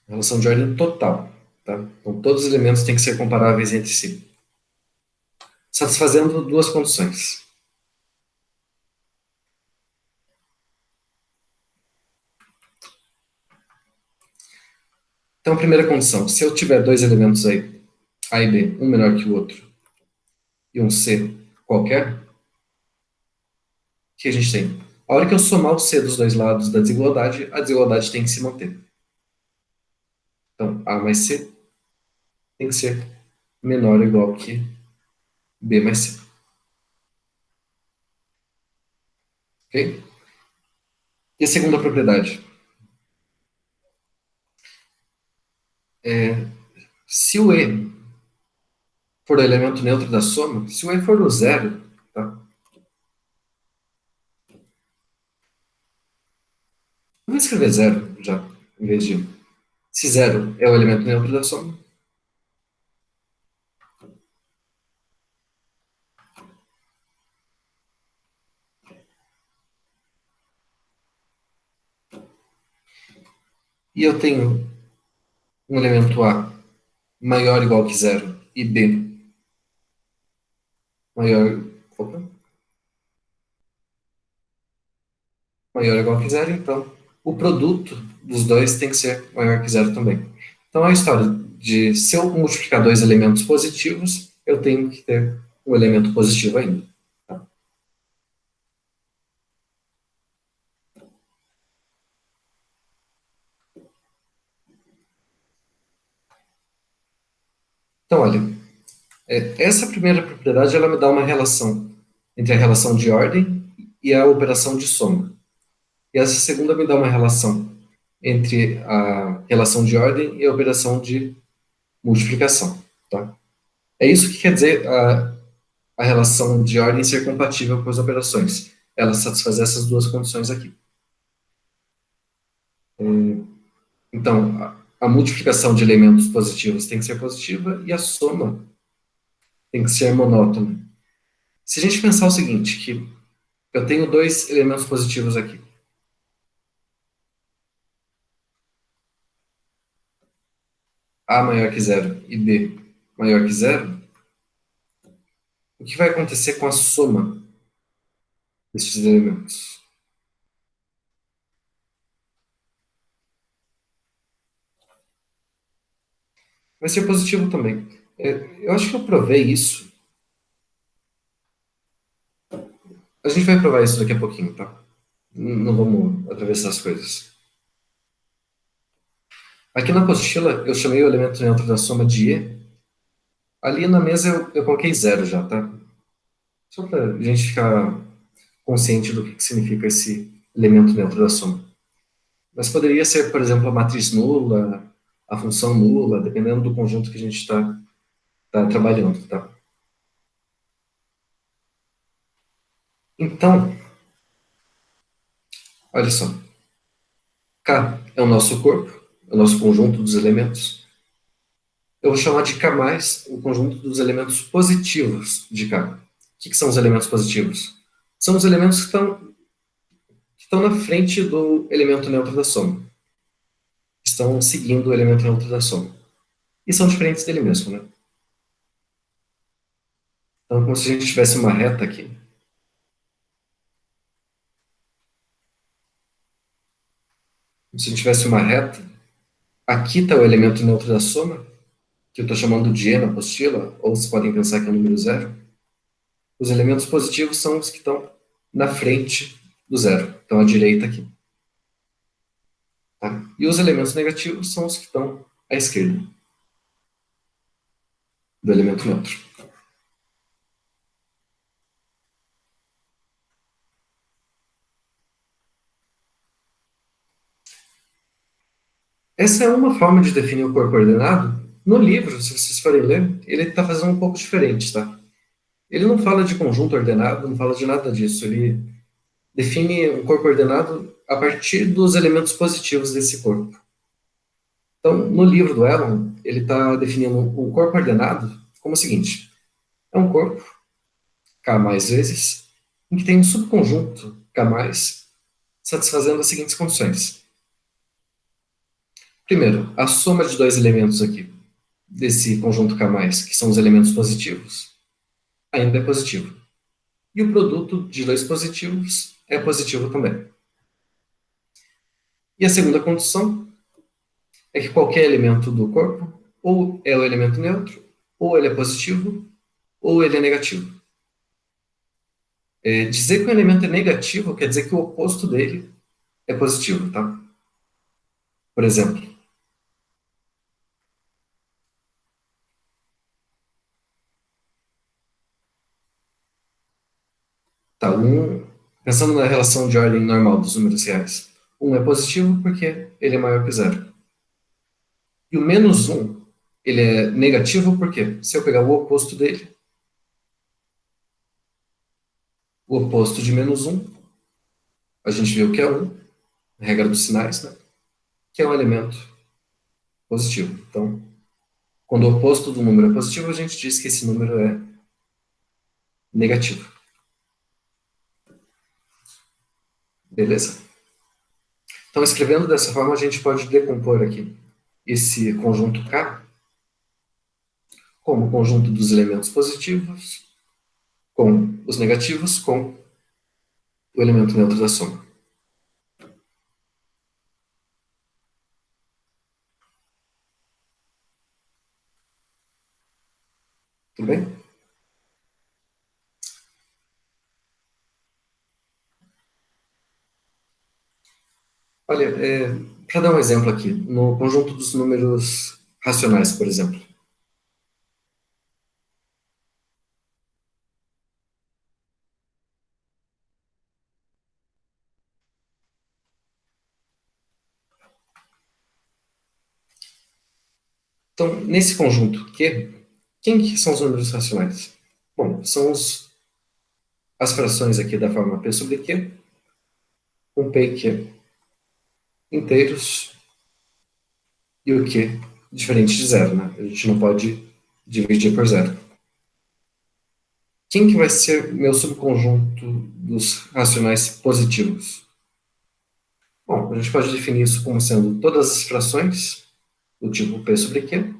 relação de ordem total. Tá? Então, todos os elementos têm que ser comparáveis entre si, satisfazendo duas condições. Então, primeira condição, se eu tiver dois elementos aí, A e B, um menor que o outro, e um C qualquer, o que a gente tem? A hora que eu somar o C dos dois lados da desigualdade, a desigualdade tem que se manter. Então, A mais C tem que ser menor ou igual que B mais C. Ok? E a segunda propriedade? Se o E for o elemento neutro da soma, se o E for o zero, tá? Eu vou escrever zero já, em vez de. Se zero é o elemento neutro da soma, e eu tenho um elemento A maior ou igual que zero e B maior, opa, maior ou igual que zero, então o produto dos dois tem que ser maior que zero também. Então a história de se eu multiplicar dois elementos positivos, eu tenho que ter um elemento positivo ainda. Tá? Então, olha, essa primeira propriedade ela me dá uma relação entre a relação de ordem e a operação de soma. E essa segunda me dá uma relação entre a relação de ordem e a operação de multiplicação. Tá? É isso que quer dizer a relação de ordem ser compatível com as operações. Ela satisfaz essas duas condições aqui. Então, a multiplicação de elementos positivos tem que ser positiva e a soma tem que ser monótona. Se a gente pensar o seguinte, que eu tenho dois elementos positivos aqui, A maior que zero e B maior que zero, o que vai acontecer com a soma destes elementos? Vai ser positivo também. Eu acho que eu provei isso. A gente vai provar isso daqui a pouquinho, tá? Não vamos atravessar as coisas. Aqui na apostila, eu chamei o elemento neutro da soma de E. Ali na mesa eu coloquei zero já, tá? Só para a gente ficar consciente do que significa esse elemento neutro da soma. Mas poderia ser, por exemplo, a matriz nula, a função nula, dependendo do conjunto que a gente está trabalhando, tá? Então, olha só. K é o nosso corpo, é o nosso conjunto dos elementos. Eu vou chamar de K mais o conjunto dos elementos positivos de K. O que são os elementos positivos? São os elementos que estão na frente do elemento neutro da soma. Estão seguindo o elemento neutro da soma. E são diferentes dele mesmo, né? Então, como se a gente tivesse uma reta aqui. Como se a gente tivesse uma reta. Aqui está o elemento neutro da soma, que eu estou chamando de E na apostila, ou vocês podem pensar que é o número zero. Os elementos positivos são os que estão na frente do zero, estão à direita aqui. Tá? E os elementos negativos são os que estão à esquerda do elemento neutro. Essa é uma forma de definir o corpo ordenado. No livro, se vocês forem ler, ele está fazendo um pouco diferente, tá? Ele não fala de conjunto ordenado, não fala de nada disso. Ele define um corpo ordenado a partir dos elementos positivos desse corpo. Então, no livro do Elon, ele está definindo o corpo ordenado como o seguinte: é um corpo, K mais vezes, em que tem um subconjunto K mais, satisfazendo as seguintes condições. Primeiro, a soma de dois elementos aqui, desse conjunto K mais, que são os elementos positivos, ainda é positivo. E o produto de dois positivos é positivo também. E a segunda condição é que qualquer elemento do corpo, ou é o elemento neutro, ou ele é positivo, ou ele é negativo. Dizer que o elemento é negativo quer dizer que o oposto dele é positivo, tá? Por exemplo, tá, pensando na relação de ordem normal dos números reais, um é positivo porque ele é maior que zero. E o menos um, ele é negativo porque, se eu pegar o oposto dele, o oposto de menos um, a gente viu que é um, a regra dos sinais, né? Que é um elemento positivo. Então, quando o oposto do número é positivo, a gente diz que esse número é negativo. Beleza? Então, escrevendo dessa forma, a gente pode decompor aqui esse conjunto K como o conjunto dos elementos positivos com os negativos com o elemento neutro da soma. Tudo bem? Olha, para dar um exemplo aqui, no conjunto dos números racionais, por exemplo. Então, nesse conjunto Q, quem que são os números racionais? Bom, são as frações aqui da forma P sobre Q, com P e Q inteiros e o Q diferente de zero, né? A gente não pode dividir por zero. Quem que vai ser meu subconjunto dos racionais positivos? Bom, a gente pode definir isso como sendo todas as frações do tipo P sobre Q,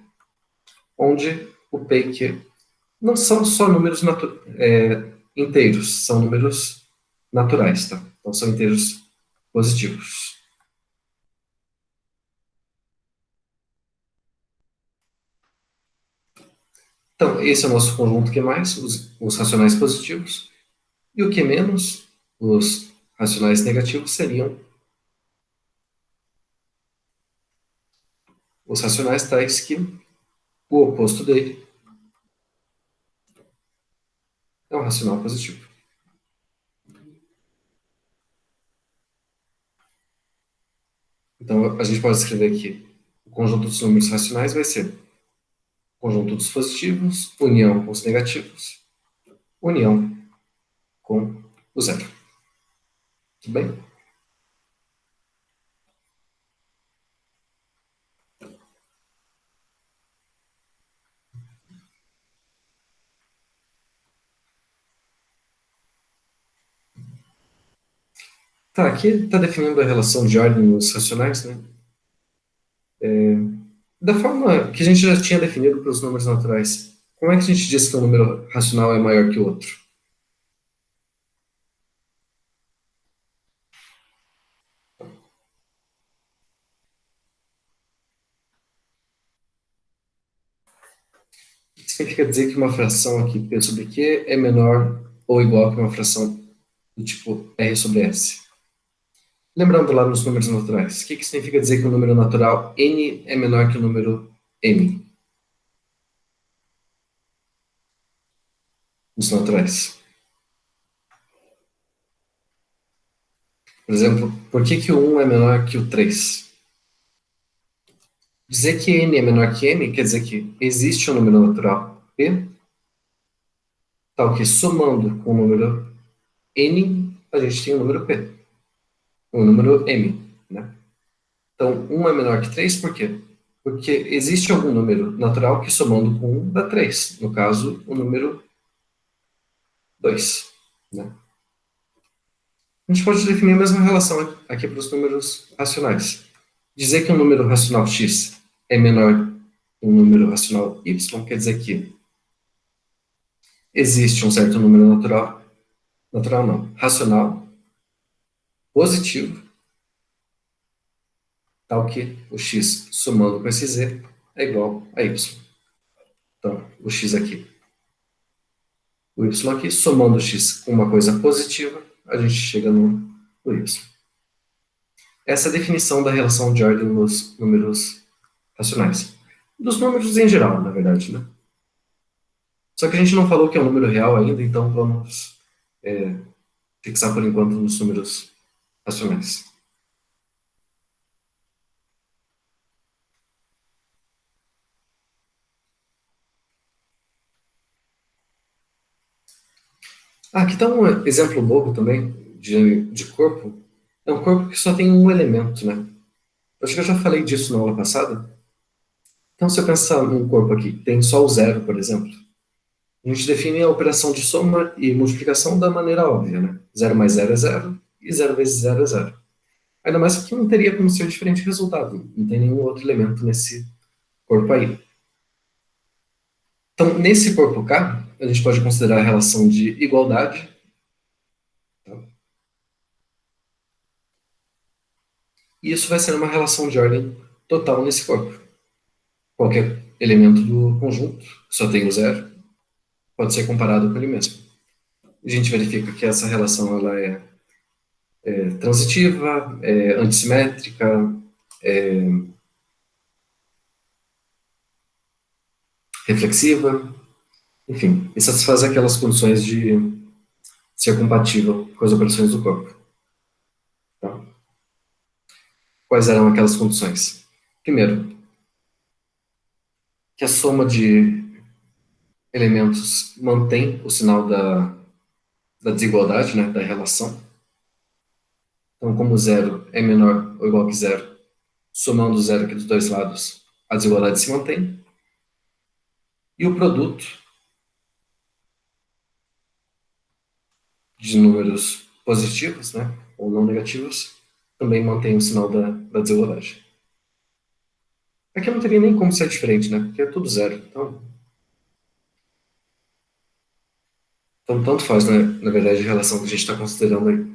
onde o P e Q não são só números inteiros, são números naturais, tá? Então são inteiros positivos. Então, esse é o nosso conjunto Q+, os racionais positivos, e o Q-, os racionais negativos, seriam os racionais tais que o oposto dele é um racional positivo. Então, a gente pode escrever aqui, o conjunto dos números racionais vai ser o conjunto dos positivos, união com os negativos, união com o zero. Tudo bem? Tá, aqui está definindo a relação de ordem nos racionais, né? Da forma que a gente já tinha definido para os números naturais. Como é que a gente diz que um número racional é maior que o outro? Significa dizer que uma fração aqui, P sobre Q, é menor ou igual que uma fração do tipo R sobre S. Lembrando lá nos números naturais, o que significa dizer que o número natural N é menor que o número M nos naturais? Por exemplo, por que o 1 é menor que o 3? Dizer que N é menor que M quer dizer que existe um número natural P, tal que somando com o número N, a gente tem o número P, o número M, né? Então, 1 é menor que 3 por quê? Porque existe algum número natural que somando com 1 dá 3. No caso, o número 2, né? A gente pode definir a mesma relação aqui para os números racionais. Dizer que um número racional x é menor que um número racional y quer dizer que existe um certo número natural, natural não, racional, positivo, tal que o x somando com esse z é igual a y. Então, o x aqui, o y aqui, somando o x com uma coisa positiva, a gente chega no y. Essa é a definição da relação de ordem nos números racionais. Dos números em geral, na verdade, né? Só que a gente não falou que é um número real ainda, então vamos fixar por enquanto nos números racionais. Aqui está um exemplo bobo também de corpo. É um corpo que só tem um elemento, né? Acho que eu já falei disso na aula passada. Então, se eu pensar num corpo aqui, tem só o zero, por exemplo, a gente define a operação de soma e multiplicação da maneira óbvia, né? Zero mais zero é zero, e zero vezes zero é zero. Ainda mais que não teria como ser diferente resultado. Não tem nenhum outro elemento nesse corpo aí. Então, nesse corpo K, a gente pode considerar a relação de igualdade. Tá? E isso vai ser uma relação de ordem total nesse corpo. Qualquer elemento do conjunto só tem o zero. pode ser comparado com ele mesmo. A gente verifica que essa relação ela é transitiva, é antissimétrica, é reflexiva, enfim, e satisfaz aquelas condições de ser compatível com as operações do corpo. Tá? Quais eram aquelas condições? Primeiro, que a soma de elementos mantém o sinal da desigualdade, né, da relação. Então, como zero é menor ou igual que zero, somando zero aqui dos dois lados, a desigualdade se mantém. E o produto de números positivos, né, ou não negativos, também mantém o sinal da desigualdade. Aqui não teria nem como ser diferente, né, porque é tudo zero. Então tanto faz, né, na verdade, a relação que a gente está considerando aí.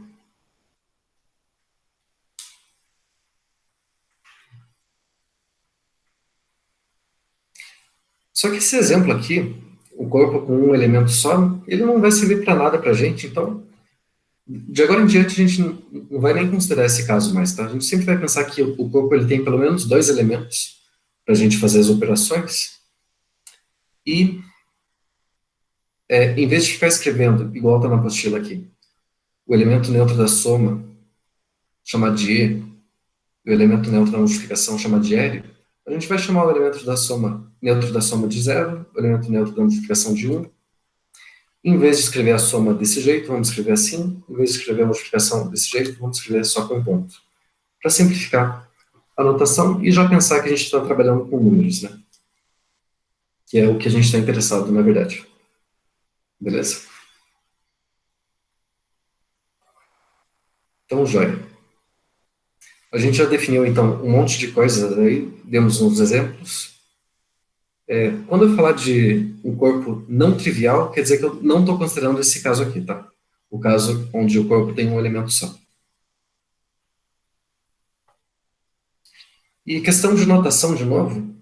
Só que esse exemplo aqui, o corpo com um elemento só, ele não vai servir para nada para a gente, então, de agora em diante, a gente não vai nem considerar esse caso mais, tá? A gente sempre vai pensar que o corpo ele tem pelo menos dois elementos para a gente fazer as operações, e em vez de ficar escrevendo, igual está na apostila aqui, o elemento neutro da soma, chamado de E, e o elemento neutro da multiplicação, chamado de L, a gente vai chamar o elemento da soma, neutro da soma de zero, o elemento neutro da multiplicação de um. Em vez de escrever a soma desse jeito, vamos escrever assim. Em vez de escrever a multiplicação desse jeito, vamos escrever só com ponto. Para simplificar a notação e já pensar que a gente está trabalhando com números, né? Que é o que a gente está interessado, na verdade. Beleza? Então, joia. A gente já definiu, então, um monte de coisas aí, demos uns exemplos. Quando eu falar de um corpo não trivial, quer dizer que eu não estou considerando esse caso aqui, tá? O caso onde o corpo tem um elemento só. E questão de notação, de novo,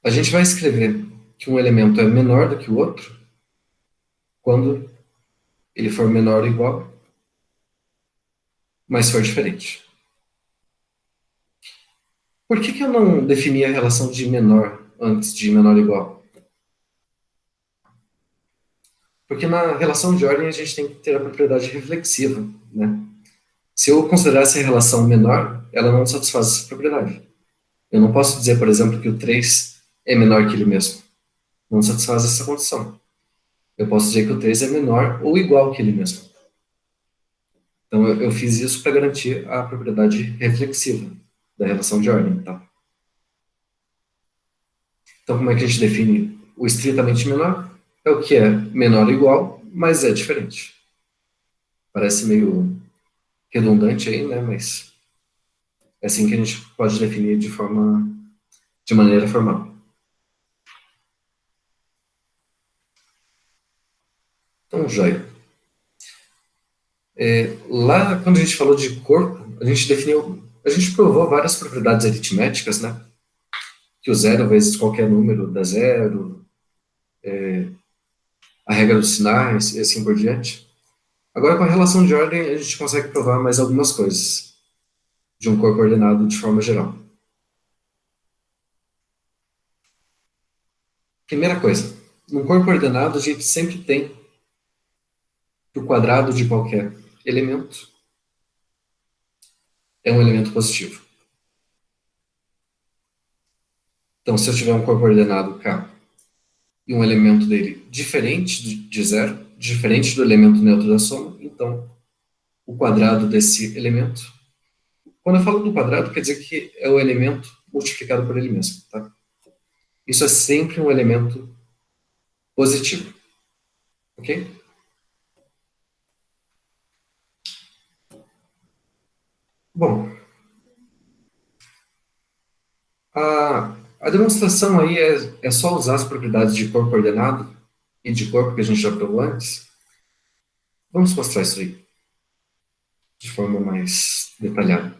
a gente vai escrever que um elemento é menor do que o outro quando ele for menor ou igual, mas for diferente. Por que eu não defini a relação de menor antes de menor ou igual? Porque na relação de ordem a gente tem que ter a propriedade reflexiva, né? Se eu considerasse a relação menor, ela não satisfaz essa propriedade. Eu não posso dizer, por exemplo, que o 3 é menor que ele mesmo. Não satisfaz essa condição. Eu posso dizer que o 3 é menor ou igual que ele mesmo. Então, eu fiz isso para garantir a propriedade reflexiva da relação de ordem. Tá? Então, como é que a gente define o estritamente menor? É o que é menor ou igual, mas é diferente. Parece meio redundante aí, né? Mas é assim que a gente pode definir de maneira formal. Então, joia. Lá, quando a gente falou de corpo, a gente provou várias propriedades aritméticas, né? Que o zero vezes qualquer número dá zero, a regra dos sinais e assim por diante. Agora, com a relação de ordem, a gente consegue provar mais algumas coisas de um corpo ordenado de forma geral. Primeira coisa, num corpo ordenado, a gente sempre tem que o quadrado de qualquer elemento é um elemento positivo. Então, se eu tiver um corpo ordenado K e um elemento dele diferente de zero, diferente do elemento neutro da soma, então o quadrado desse elemento, quando eu falo do quadrado, quer dizer que é o elemento multiplicado por ele mesmo. Tá? Isso é sempre um elemento positivo. Ok? Bom, a demonstração aí é só usar as propriedades de corpo ordenado e de corpo que a gente já provou antes. Vamos mostrar isso aí de forma mais detalhada.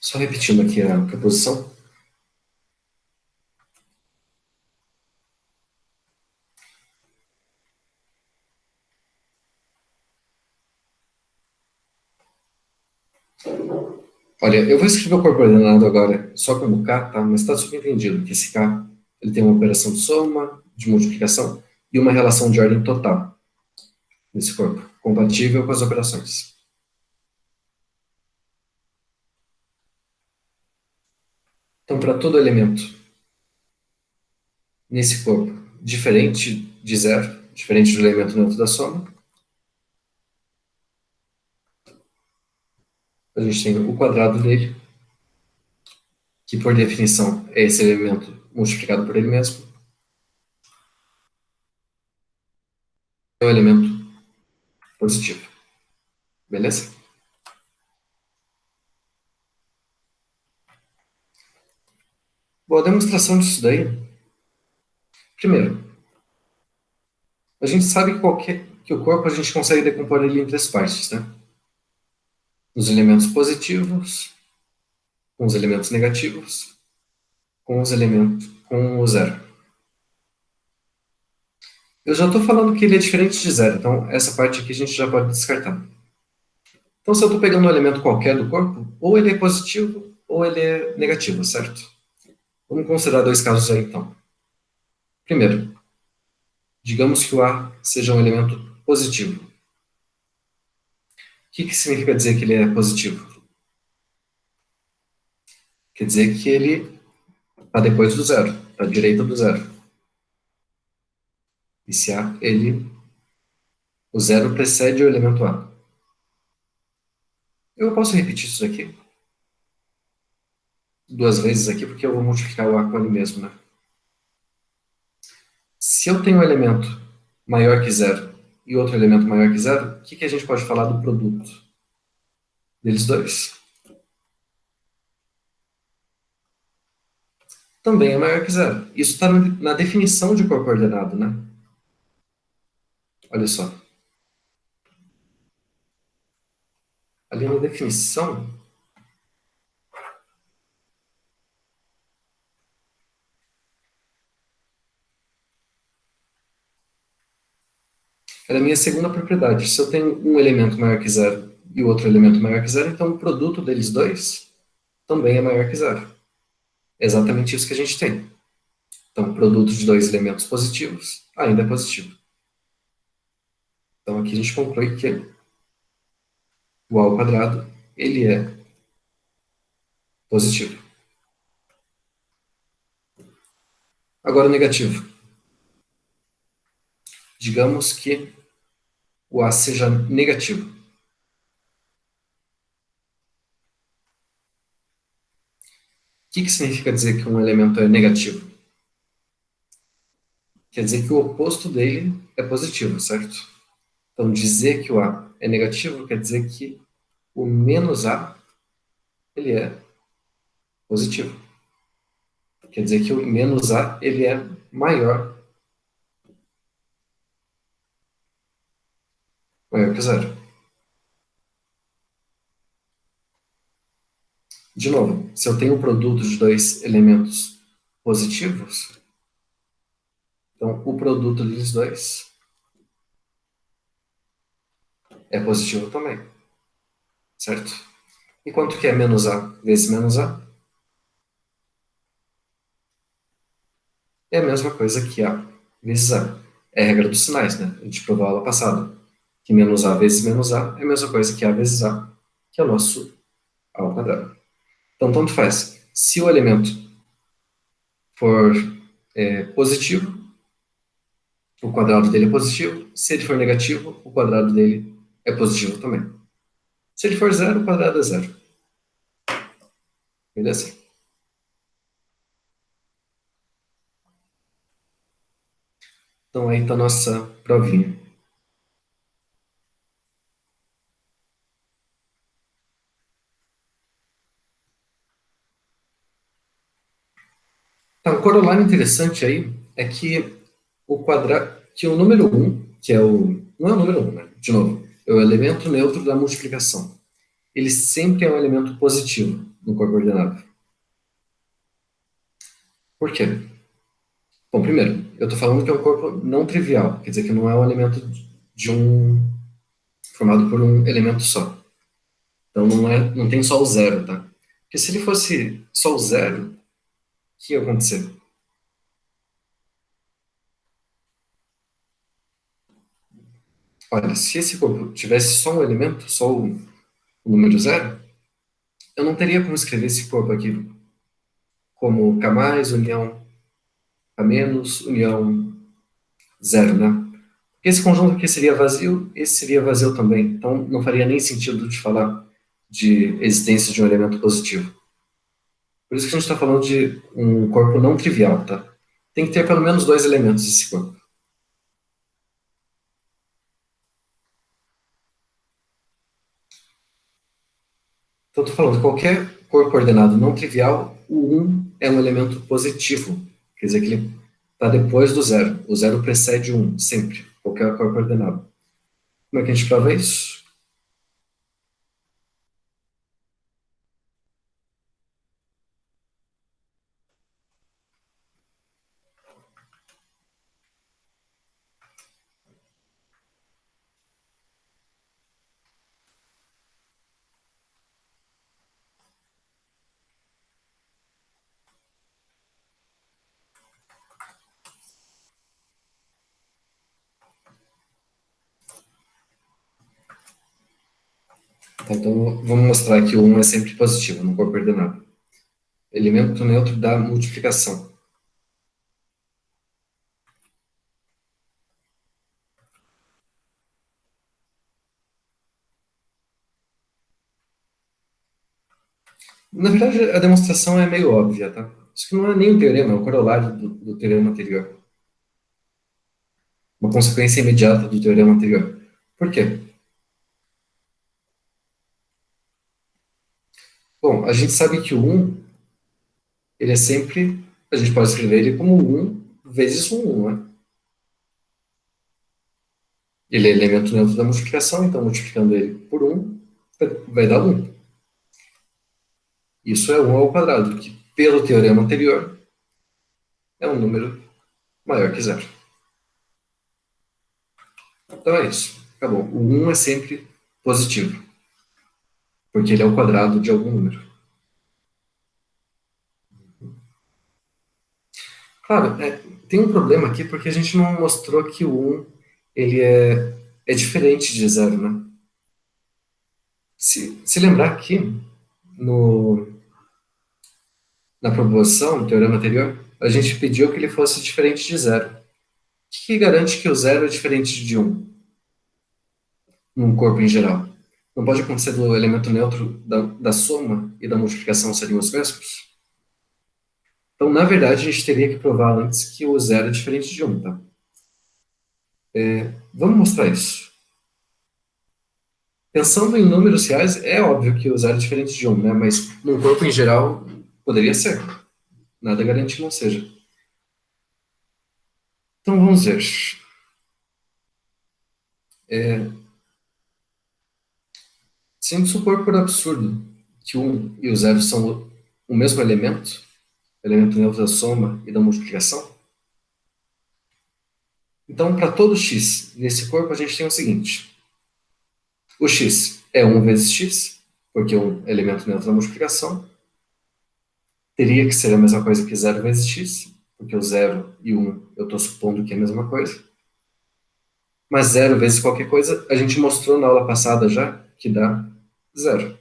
Só repetindo aqui a posição. Olha, eu vou escrever o corpo ordenado agora só como K, tá? Mas está subentendido que esse K ele tem uma operação de soma, de multiplicação e uma relação de ordem total nesse corpo, compatível com as operações. Então, para todo elemento nesse corpo, diferente de zero, diferente do elemento neutro da soma, a gente tem o quadrado dele, que por definição é esse elemento multiplicado por ele mesmo, é o elemento positivo. Beleza? Boa demonstração disso daí. Primeiro, a gente sabe que o corpo a gente consegue decompor ele em três partes, né? Os elementos positivos, com os elementos negativos, com o zero. Eu já estou falando que ele é diferente de zero, então essa parte aqui a gente já pode descartar. Então, se eu estou pegando um elemento qualquer do corpo, ou ele é positivo ou ele é negativo, certo? Vamos considerar dois casos aí, então. Primeiro, digamos que o A seja um elemento positivo. O que significa dizer que ele é positivo? Quer dizer que ele está depois do zero, está à direita do zero. E se A, o zero precede o elemento A. Eu posso repetir isso aqui duas vezes aqui, porque eu vou multiplicar o A com ele mesmo, né? Se eu tenho um elemento maior que zero e outro elemento maior que zero, o que a gente pode falar do produto deles dois? Também é maior que zero. Isso está na definição de corpo ordenado, né? Olha só. Ali na definição, era a minha segunda propriedade. Se eu tenho um elemento maior que zero e o outro elemento maior que zero, então o produto deles dois também é maior que zero. É exatamente isso que a gente tem. Então, o produto de dois elementos positivos ainda é positivo. Então, aqui a gente conclui que o A ao quadrado, ele é positivo. Agora, o negativo. Digamos que o A seja negativo. O que significa dizer que um elemento é negativo? Quer dizer que o oposto dele é positivo, certo? Então, dizer que o A é negativo quer dizer que o menos A ele é positivo. Quer dizer que o menos A ele é maior que zero. De novo, se eu tenho um produto de dois elementos positivos, então o produto deles dois é positivo também, certo? E quanto que é menos A vezes menos A? É a mesma coisa que A vezes A. É a regra dos sinais, né? A gente provou a aula passada. Que menos A vezes menos A é a mesma coisa que A vezes A, que é o nosso A ao quadrado. Então, tanto faz. Se o elemento for positivo, o quadrado dele é positivo. Se ele for negativo, o quadrado dele é positivo também. Se ele for zero, o quadrado é zero. Beleza? Então, aí está a nossa provinha. Tá, um corolário interessante aí é que que o número 1, que é o... Não é o número 1, né? De novo, é o elemento neutro da multiplicação. ele sempre é um elemento positivo no corpo ordenado. Por quê? Bom, primeiro, eu estou falando que é um corpo não trivial, quer dizer que não é um elemento de um formado por um elemento só. Então não tem só o zero, tá? Porque se ele fosse só o zero, o que ia acontecer? Olha, se esse corpo tivesse só um elemento, só o número zero, eu não teria como escrever esse corpo aqui como K mais, união K menos, união zero, né? Esse conjunto aqui seria vazio, esse seria vazio também. Então não faria nem sentido de falar de existência de um elemento positivo. Por isso que a gente está falando de um corpo não trivial, tá? Tem que ter pelo menos dois elementos esse corpo. Então, estou falando, qualquer corpo ordenado não trivial, o um é um elemento positivo. Quer dizer que ele está depois do zero. O zero precede o 1, sempre. Qualquer corpo ordenado. Como é que a gente prova isso? Tá, então, vamos mostrar que o 1 é sempre positivo no corpo ordenado. Elemento neutro da multiplicação. Na verdade, a demonstração é meio óbvia, tá? Isso que não é nem um teorema, é um corolário do teorema anterior. Uma consequência imediata do teorema anterior. Por quê? Bom, a gente sabe que o 1, ele é sempre, a gente pode escrever ele como 1 vezes um, né? Ele é elemento neutro da multiplicação, então multiplicando ele por 1, vai dar 1. Isso é 1 ao quadrado, que pelo teorema anterior é um número maior que zero. Então é isso. Acabou. O 1 é sempre positivo, porque ele é o quadrado de algum número. Claro, tem um problema aqui porque a gente não mostrou que o 1 ele é diferente de zero, né? Se lembrar aqui, no, na proposição, no teorema anterior, a gente pediu que ele fosse diferente de zero. O que garante que o zero é diferente de um num corpo em geral? Não pode acontecer do elemento neutro da soma e da multiplicação seriam os mesmos? Então, na verdade, a gente teria que provar antes que o zero é diferente de um, tá? Vamos mostrar isso. Pensando em números reais, é óbvio que o zero é diferente de um, né? Mas num corpo em geral, poderia ser. Nada garante que não seja. Então, vamos ver. É, Se a gente supor por absurdo que o 1 e o zero são o mesmo elemento neutro da soma e da multiplicação, então para todo x nesse corpo a gente tem o seguinte: o x é 1 vezes x, porque é um elemento neutro da multiplicação, teria que ser a mesma coisa que zero vezes x, porque o zero e o 1 eu estou supondo que é a mesma coisa, mas zero vezes qualquer coisa, a gente mostrou na aula passada já que dá zero.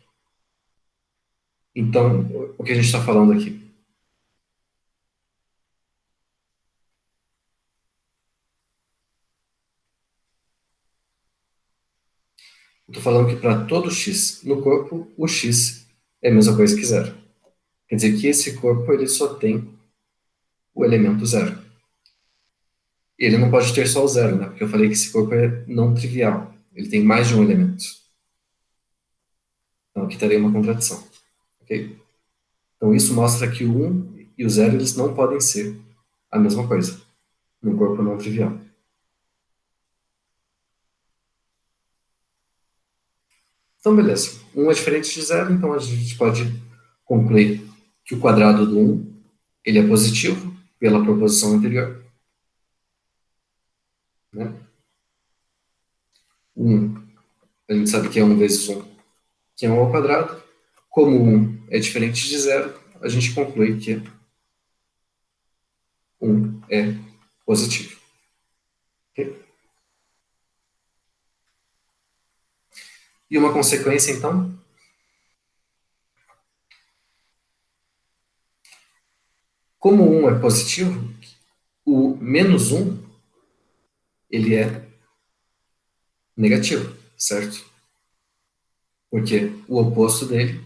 Então, o que a gente está falando aqui? Estou falando que para todo x no corpo, o x é a mesma coisa que zero. Quer dizer que esse corpo ele só tem o elemento zero. Ele não pode ter só o zero, né? Porque eu falei que esse corpo é não trivial. Ele tem mais de um elemento. Então aqui teria uma contradição. Ok? Então isso mostra que o 1 e o zero eles não podem ser a mesma coisa num corpo não trivial. Então, beleza. 1 é diferente de zero, então a gente pode concluir que o quadrado do 1 ele é positivo pela proposição anterior. Né? 1, a gente sabe que é 1 vezes 1, que é 1 ao quadrado. Como 1 é diferente de zero, a gente conclui que 1 é positivo. Okay? E uma consequência, então, como 1 é positivo, o menos 1 ele é negativo, certo? Porque o oposto dele,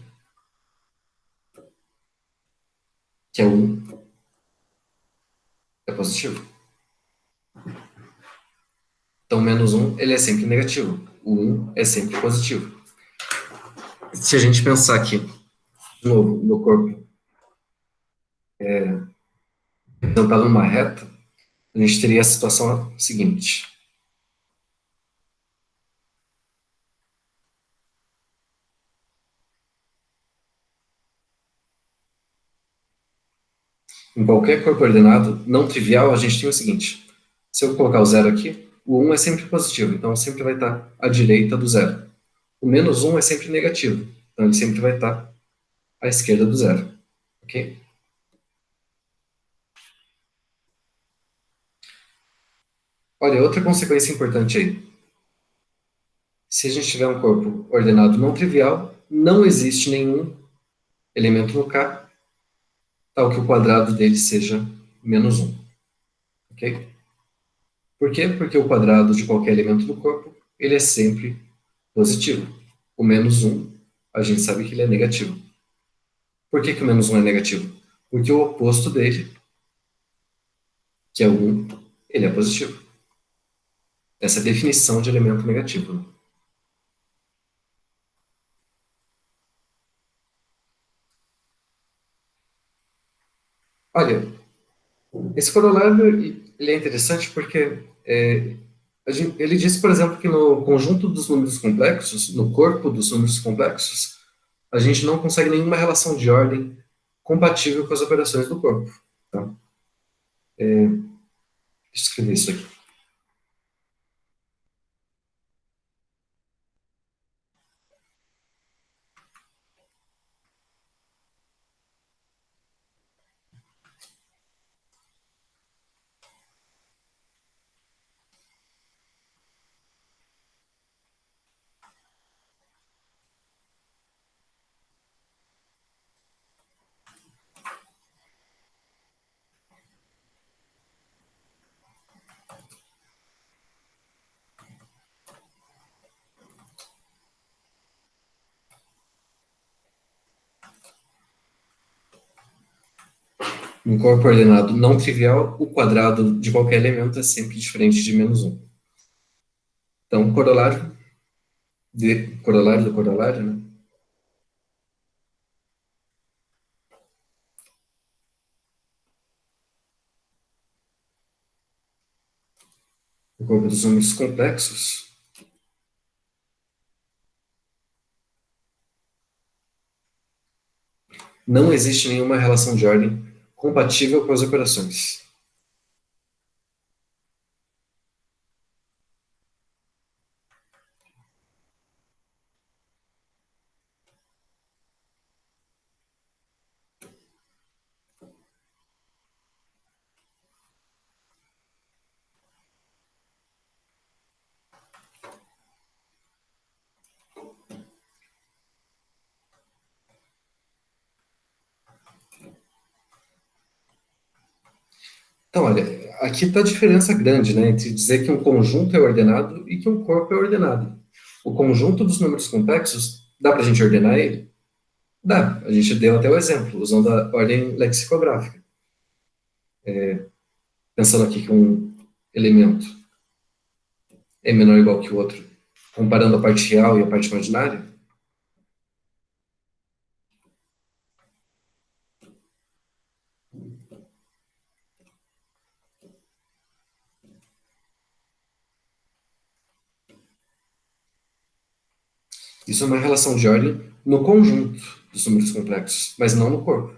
que é o 1, é positivo. Então, menos 1 ele é sempre negativo. O 1 é sempre positivo. Se a gente pensar aqui, de novo, no corpo representado numa reta, a gente teria a situação seguinte. Em qualquer corpo ordenado não trivial, a gente tem o seguinte. Se eu colocar o zero aqui, o 1 é sempre positivo, então sempre vai estar à direita do zero. O menos 1 é sempre negativo, então ele sempre vai estar à esquerda do zero. Ok? Olha, outra consequência importante aí. Se a gente tiver um corpo ordenado não trivial, não existe nenhum elemento no K tal que o quadrado dele seja menos 1. Ok? Por quê? Porque o quadrado de qualquer elemento do corpo ele é sempre positivo. O menos 1, a gente sabe que ele é negativo. Por que o menos 1 é negativo? Porque o oposto dele, que é o 1, ele é positivo. Essa é a definição de elemento negativo. Né? Olha, esse corolário ele é interessante porque ele diz, por exemplo, que no conjunto dos números complexos, no corpo dos números complexos, a gente não consegue nenhuma relação de ordem compatível com as operações do corpo. Tá? Deixa eu escrever isso aqui. Num corpo ordenado não trivial, o quadrado de qualquer elemento é sempre diferente de menos um. Então, corolário do corolário, né? O corpo dos números complexos não existe nenhuma relação de ordem compatível com as operações. Então, olha, aqui está a diferença grande, né, entre dizer que um conjunto é ordenado e que um corpo é ordenado. O conjunto dos números complexos, dá para a gente ordenar ele? Dá. A gente deu até o exemplo, usando a ordem lexicográfica. Pensando aqui que um elemento é menor ou igual que o outro, comparando a parte real e a parte imaginária, Isso é uma relação de ordem no conjunto dos números complexos, mas não no corpo.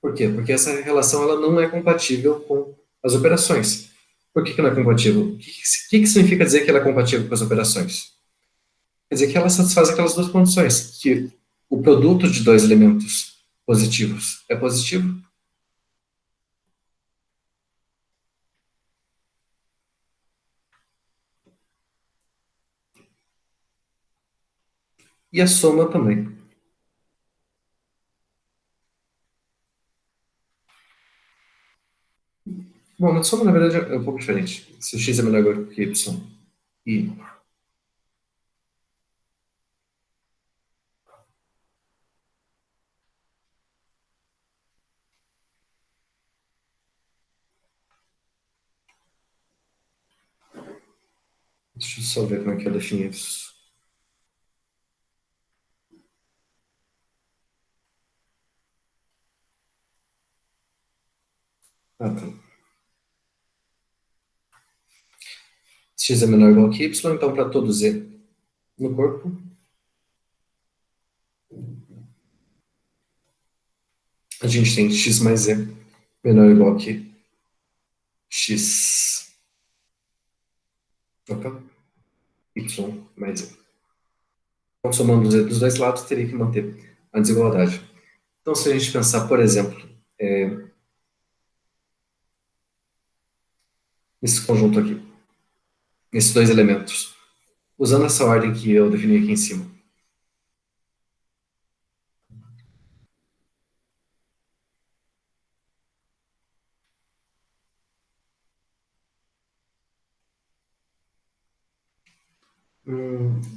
Por quê? Porque essa relação ela não é compatível com as operações. Por que não é compatível? O que significa dizer que ela é compatível com as operações? Quer dizer que ela satisfaz aquelas duas condições, que o produto de dois elementos positivos é positivo e a soma também. Bom, a soma, na verdade, é um pouco diferente. Se o x é menor que y e... Deixa eu só ver como é que eu defino isso. Ah, tá. Se x é menor ou igual que y, então para todo z no corpo, a gente tem x mais z menor ou igual que x, opa, y mais z. Então, somando z dos dois lados, teria que manter a desigualdade. Então, se a gente pensar, por exemplo, nesse conjunto aqui, nesses dois elementos, usando essa ordem que eu defini aqui em cima,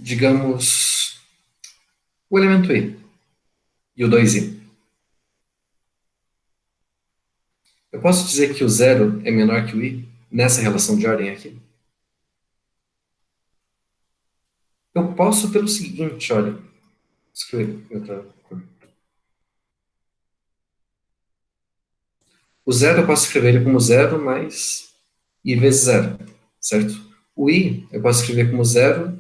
digamos, o elemento i e o 2i. Eu posso dizer que o zero é menor que o i nessa relação de ordem aqui? Eu posso pelo seguinte, olha, escrever outra cor. O zero eu posso escrever ele como zero mais i vezes zero, certo? O i eu posso escrever como zero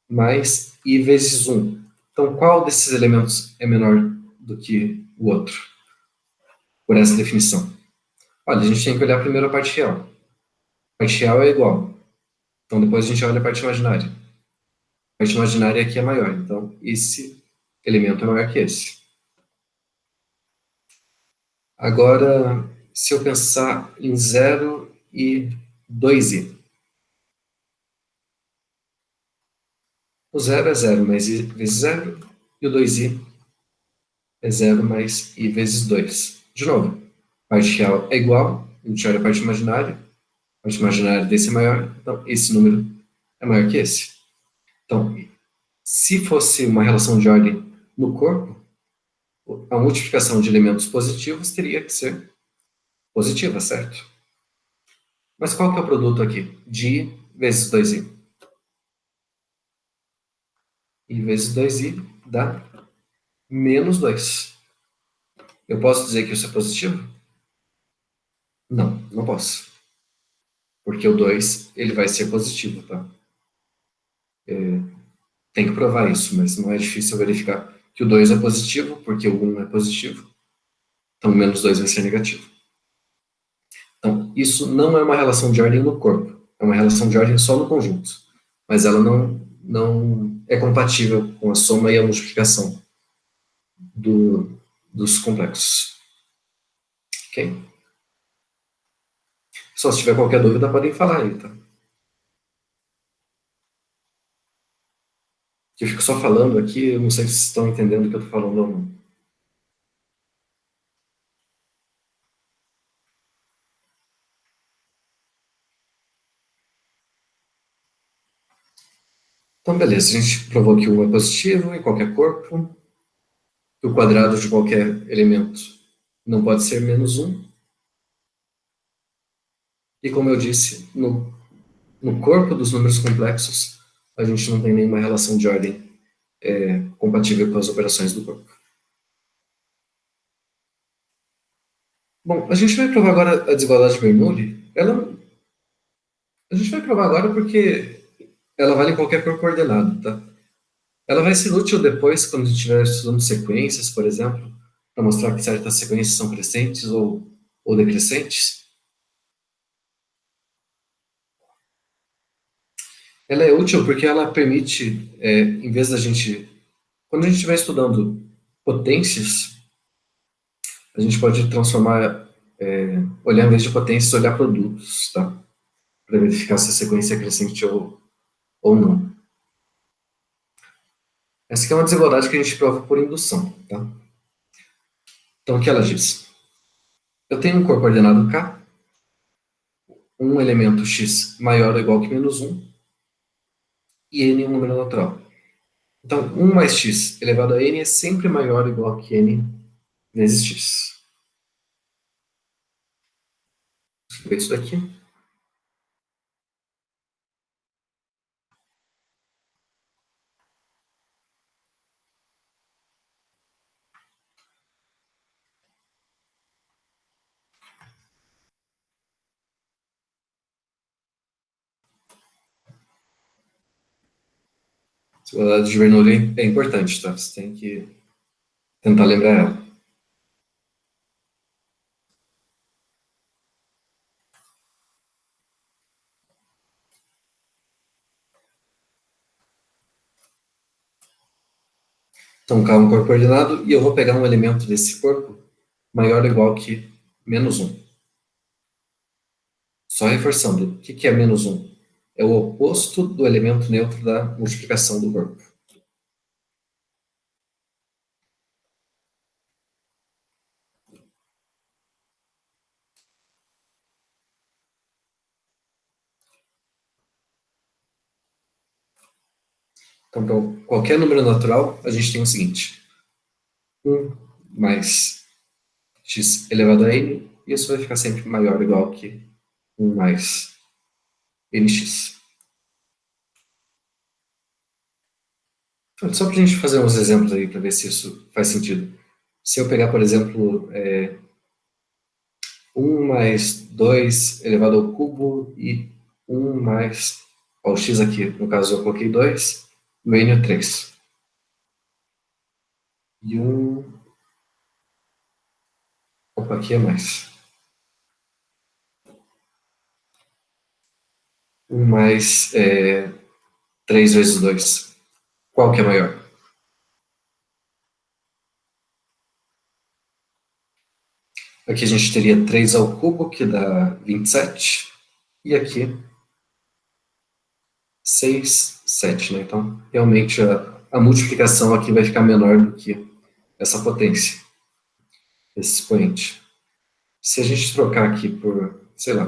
mais i vezes um. Então, qual desses elementos é menor do que o outro, por essa definição? Olha, a gente tem que olhar primeiro a parte real. A parte real é igual. Então, depois a gente olha a parte imaginária. A parte imaginária aqui é maior. Então, esse elemento é maior que esse. Agora, se eu pensar em zero e 2i. O zero é zero mais i vezes zero. E o 2i é zero mais i vezes 2. De novo, a parte real é igual. A gente olha a parte imaginária. A parte imaginária desse é maior. Então, esse número é maior que esse. Então, se fosse uma relação de ordem no corpo, a multiplicação de elementos positivos teria que ser positiva, certo? Mas qual que é o produto aqui? De i vezes 2i. I vezes 2i dá menos 2. Eu posso dizer que isso é positivo? Não, não posso. Porque o 2 ele vai ser positivo, tá? Tem que provar isso, mas não é difícil verificar que o 2 é positivo, porque o 1 é positivo. Então, menos 2 vai ser negativo. Então, isso não é uma relação de ordem no corpo. É uma relação de ordem só no conjunto. Mas ela não é compatível com a soma e a multiplicação dos complexos. Ok? Só se tiver qualquer dúvida, podem falar aí, tá? Que eu fico só falando aqui, eu não sei se vocês estão entendendo o que eu estou falando ou não. Então, beleza, a gente provou que o 1 é positivo em qualquer corpo, que o quadrado de qualquer elemento não pode ser menos 1. E como eu disse, no corpo dos números complexos, a gente não tem nenhuma relação de ordem compatível com as operações do corpo. Bom, a gente vai provar agora a desigualdade de Bernoulli. A gente vai provar agora porque ela vale em qualquer corpo ordenado, tá? Ela vai ser útil depois, quando a gente estiver estudando sequências, por exemplo, para mostrar que certas sequências são crescentes ou decrescentes. Ela é útil porque ela permite, em vez da gente, quando a gente estiver estudando potências, a gente pode transformar, olhar em vez de potências, olhar produtos, tá? Para verificar se a sequência é crescente ou não. Essa aqui é uma desigualdade que a gente prova por indução, tá? Então, o que ela diz? Eu tenho um corpo ordenado K, um elemento x maior ou igual que menos um e n é um número natural. Então, 1 mais x elevado a n é sempre maior ou igual que n vezes x. Vou ver isso daqui. Desigualdade de Bernoulli é importante, tá? Você tem que tentar lembrar ela. Então, K é um corpo ordenado e eu vou pegar um elemento desse corpo maior ou igual que menos um. Só reforçando, o que é menos um? É o oposto do elemento neutro da multiplicação do corpo. Então, para qualquer número natural, a gente tem o seguinte: 1 mais x elevado a n, e isso vai ficar sempre maior ou igual que 1 mais nx. Então, só para a gente fazer uns exemplos aí para ver se isso faz sentido. Se eu pegar, por exemplo, 1 mais 2 elevado ao cubo e 1 mais o x aqui, no caso eu coloquei 2, no n é 3. E 1, opa, aqui é mais. 1 mais 3 vezes 2. Qual que é maior? Aqui a gente teria 3 ao cubo, que dá 27. E aqui 6, 7, né? Então, realmente a multiplicação aqui vai ficar menor do que essa potência, esse expoente. Se a gente trocar aqui por, sei lá,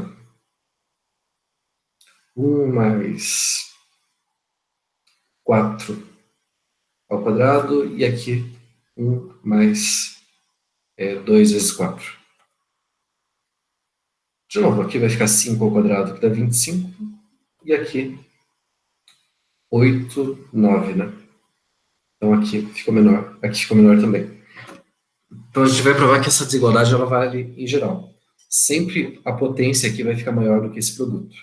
1 mais 4 ao quadrado, e aqui 1 mais 2 vezes 4. De novo, aqui vai ficar 5 ao quadrado, que dá 25, e aqui 8, 9, né? Então aqui ficou menor, aqui ficou menor também. Então a gente vai provar que essa desigualdade ela vale em geral. Sempre a potência aqui vai ficar maior do que esse produto.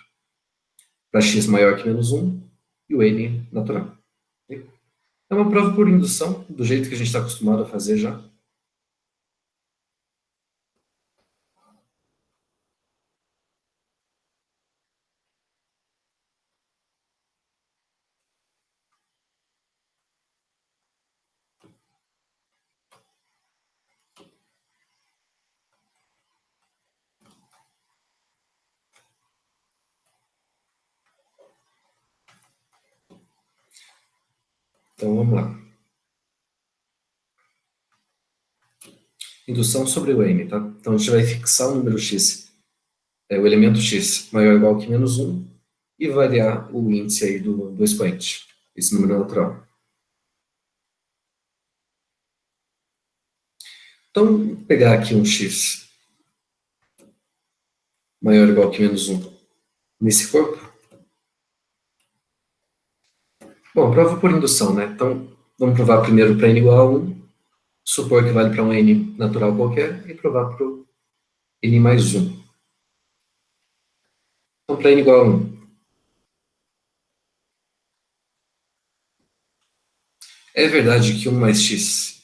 Para x maior que menos 1 e o n natural. É uma prova por indução, do jeito que a gente está acostumado a fazer já. Então vamos lá. Indução sobre o n, tá? Então a gente vai fixar o número x, o elemento x maior ou igual que menos 1, e variar o índice aí do expoente, esse número natural. Então, vou pegar aqui um x maior ou igual que menos 1 nesse corpo. Bom, prova por indução, né? Então, vamos provar primeiro para n igual a 1, supor que vale para um n natural qualquer, e provar para o n mais 1. Então, para n igual a 1, É verdade que 1 mais x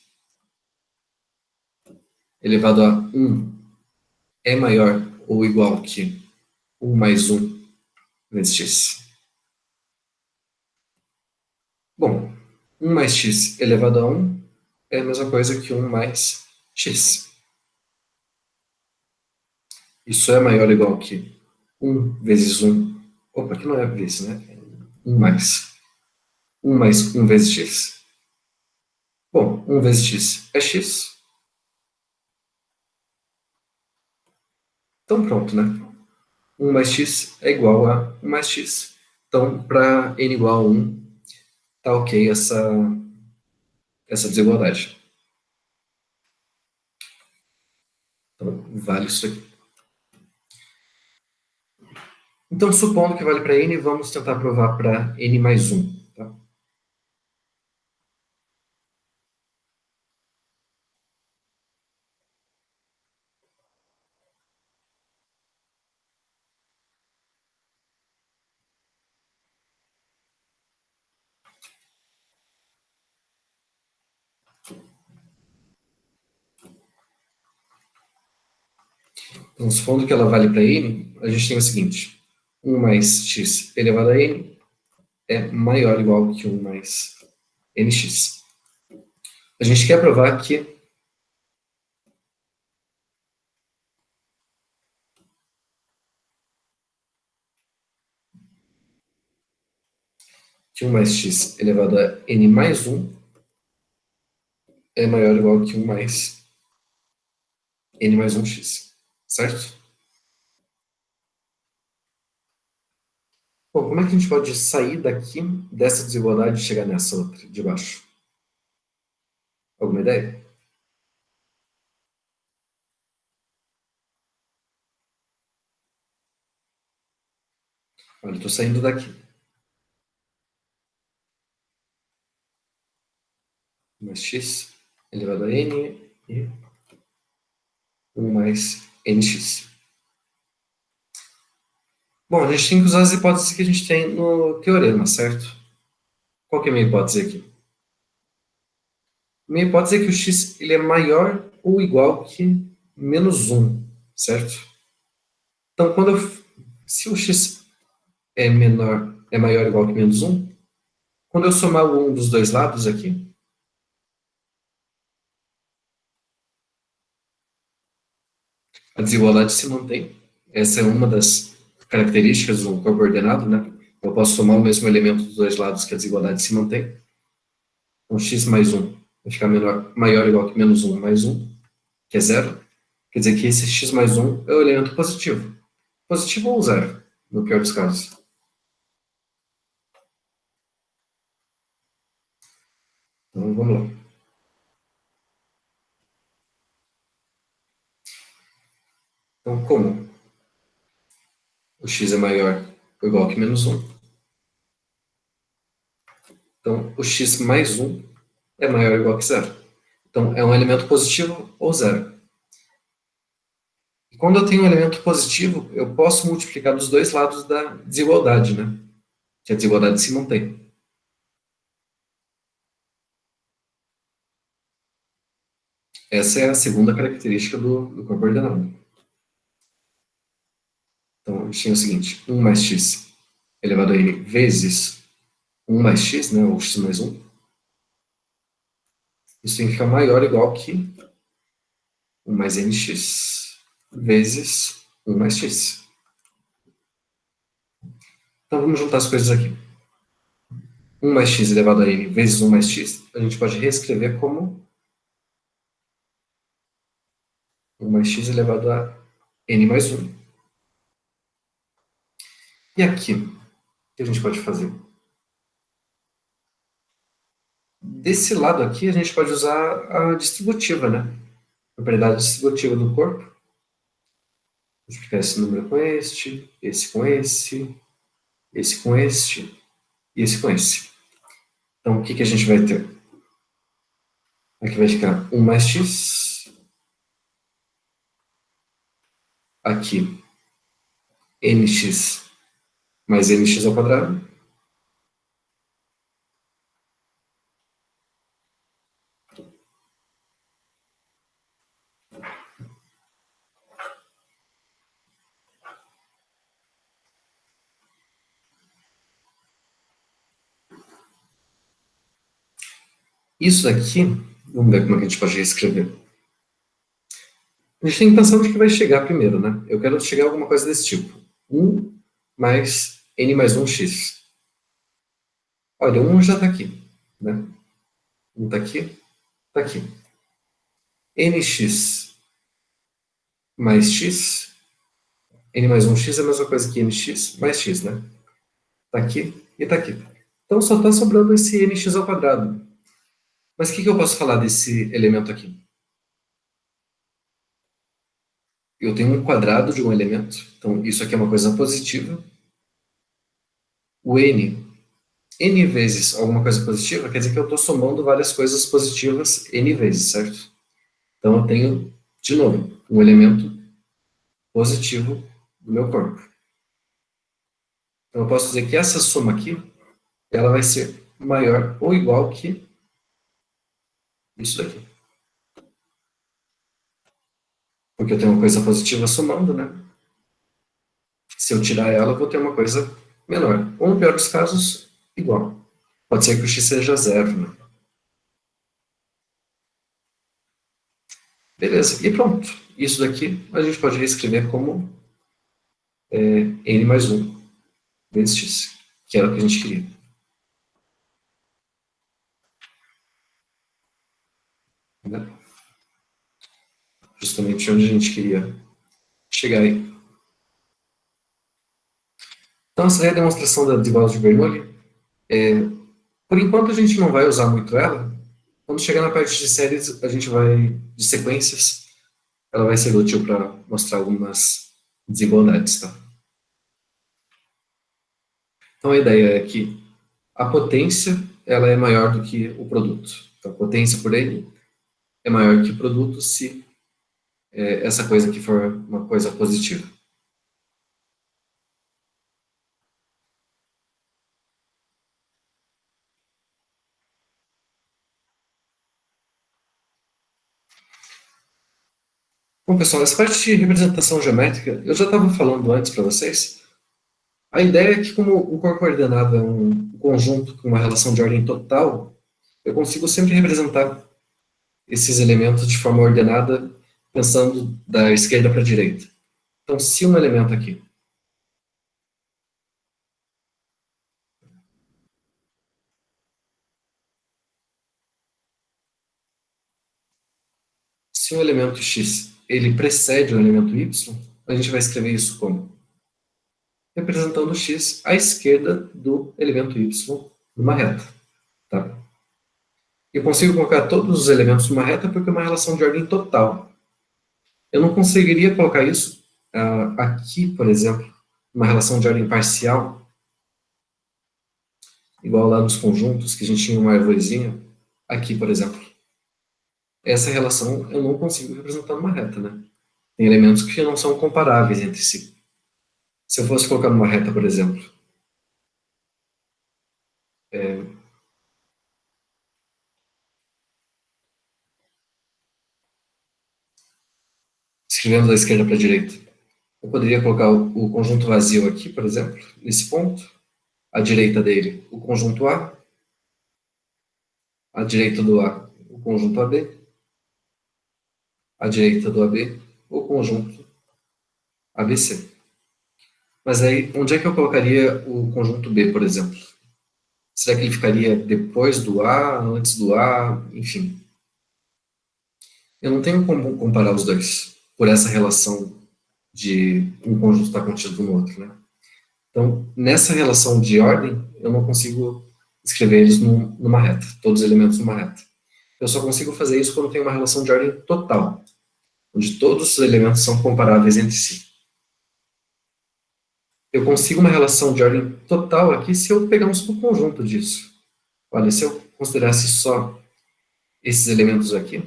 elevado a 1 é maior ou igual que 1 mais 1 vezes x? Bom, 1 mais x elevado a 1 é a mesma coisa que 1 mais x. Isso é maior ou igual que 1 vezes 1. Opa, aqui não é vezes, né? 1 mais. 1 mais 1 vezes x. Bom, 1 vezes x é x. Então pronto, né? 1 mais x é igual a 1 mais x. Então, para n igual a 1, tá ok essa desigualdade. Então, vale isso aqui. Então, supondo que vale para n, vamos tentar provar para n mais 1. Tá? Então, supondo que ela vale para n, a gente tem o seguinte. 1 mais x elevado a n é maior ou igual que 1 mais nx. A gente quer provar que 1 mais x elevado a n mais 1 é maior ou igual que 1 mais n mais 1x. Certo? Bom, como é que a gente pode sair daqui dessa desigualdade e chegar nessa outra de baixo? Alguma ideia? Olha, estou saindo daqui. Mais x elevado a n e 1 mais nx. Bom, a gente tem que usar as hipóteses que a gente tem no teorema, certo? Qual que é a minha hipótese aqui? Minha hipótese é que o x ele é maior ou igual que menos 1, certo? Então, se o x é maior ou igual que menos 1, quando eu somar o 1 dos dois lados aqui, a desigualdade se mantém. Essa é uma das características do corpo ordenado, né? Eu posso somar o mesmo elemento dos dois lados que a desigualdade se mantém. Então, x mais 1 vai ficar maior ou igual que menos 1 mais 1, que é zero. Quer dizer que esse x mais 1 é o elemento positivo. Positivo ou zero, no pior dos casos. Então, vamos lá. Então, como o x é maior ou igual que menos 1, então o x mais 1 é maior ou igual que zero. Então, é um elemento positivo ou zero. E quando eu tenho um elemento positivo, eu posso multiplicar dos dois lados da desigualdade, né? Que a desigualdade se mantém. Essa é a segunda característica do corpo ordenado. Então, a gente tem o seguinte, 1 mais x elevado a n vezes 1 mais x, né, ou x mais 1. Isso tem que ficar maior ou igual que 1 mais nx vezes 1 mais x. Então, vamos juntar as coisas aqui. 1 mais x elevado a n vezes 1 mais x, a gente pode reescrever como 1 mais x elevado a n mais 1. E aqui, o que a gente pode fazer? Desse lado aqui, a gente pode usar a distributiva, né? Propriedade distributiva do corpo. Multiplicar esse número com esse com esse com este e esse com esse. Então, o que a gente vai ter? Aqui vai ficar 1 mais x. Aqui, nx mais nx ao quadrado. Isso daqui, vamos ver como é que a gente pode reescrever. A gente tem que pensar onde que vai chegar primeiro, né? Eu quero chegar a alguma coisa desse tipo. 1 mais n mais 1x. Olha, 1 já está aqui, né? 1 está aqui, está aqui. nx mais x, n mais 1x é a mesma coisa que nx mais x, né? Está aqui e está aqui. Então só está sobrando esse nx ao quadrado. Mas o que eu posso falar desse elemento aqui? Eu tenho um quadrado de um elemento, então isso aqui é uma coisa positiva. O n vezes alguma coisa positiva, quer dizer que eu estou somando várias coisas positivas n vezes, certo? Então eu tenho, de novo, um elemento positivo do meu corpo. Então eu posso dizer que essa soma aqui, ela vai ser maior ou igual que isso daqui. Porque eu tenho uma coisa positiva somando, né? Se eu tirar ela, eu vou ter uma coisa menor. Ou no pior dos casos, igual. Pode ser que o x seja zero, né? Beleza, e pronto. Isso daqui a gente pode reescrever como n mais 1 vezes x, que era o que a gente queria. Né? Justamente onde a gente queria chegar aí. Então, essa é a demonstração da desigualdade de Bernoulli. Por enquanto, a gente não vai usar muito ela. Quando chegar na parte de séries, a gente vai de sequências. Ela vai ser útil para mostrar algumas desigualdades, tá? Então, a ideia é que a potência ela é maior do que o produto. Então, a potência por N é maior que o produto se essa coisa aqui for uma coisa positiva. Bom, pessoal, essa parte de representação geométrica, eu já estava falando antes para vocês. A ideia é que, como o corpo ordenado é um conjunto com uma relação de ordem total, eu consigo sempre representar esses elementos de forma ordenada, pensando da esquerda para a direita. Então, se um elemento aqui, se um elemento x ele precede o elemento y, a gente vai escrever isso como representando x à esquerda do elemento y numa reta. Tá? Eu consigo colocar todos os elementos numa reta porque é uma relação de ordem total. Eu não conseguiria colocar isso aqui, por exemplo, uma relação de ordem parcial, igual lá nos conjuntos, que a gente tinha uma arvorezinha. Aqui, por exemplo. Essa relação eu não consigo representar numa reta, né? Tem elementos que não são comparáveis entre si. Se eu fosse colocar numa reta, por exemplo, escrevendo da esquerda para a direita, eu poderia colocar o conjunto vazio aqui, por exemplo, nesse ponto, à direita dele, o conjunto A, à direita do A, o conjunto AB, à direita do AB, o conjunto ABC. Mas aí, onde é que eu colocaria o conjunto B, por exemplo? Será que ele ficaria depois do A, antes do A, enfim? Eu não tenho como comparar os dois por essa relação de um conjunto estar contido no outro, né? Então, nessa relação de ordem, eu não consigo escrever eles numa reta, todos os elementos numa reta. Eu só consigo fazer isso quando tem uma relação de ordem total, onde todos os elementos são comparáveis entre si. Eu consigo uma relação de ordem total aqui se eu pegar um subconjunto disso. Olha, se eu considerasse só esses elementos aqui,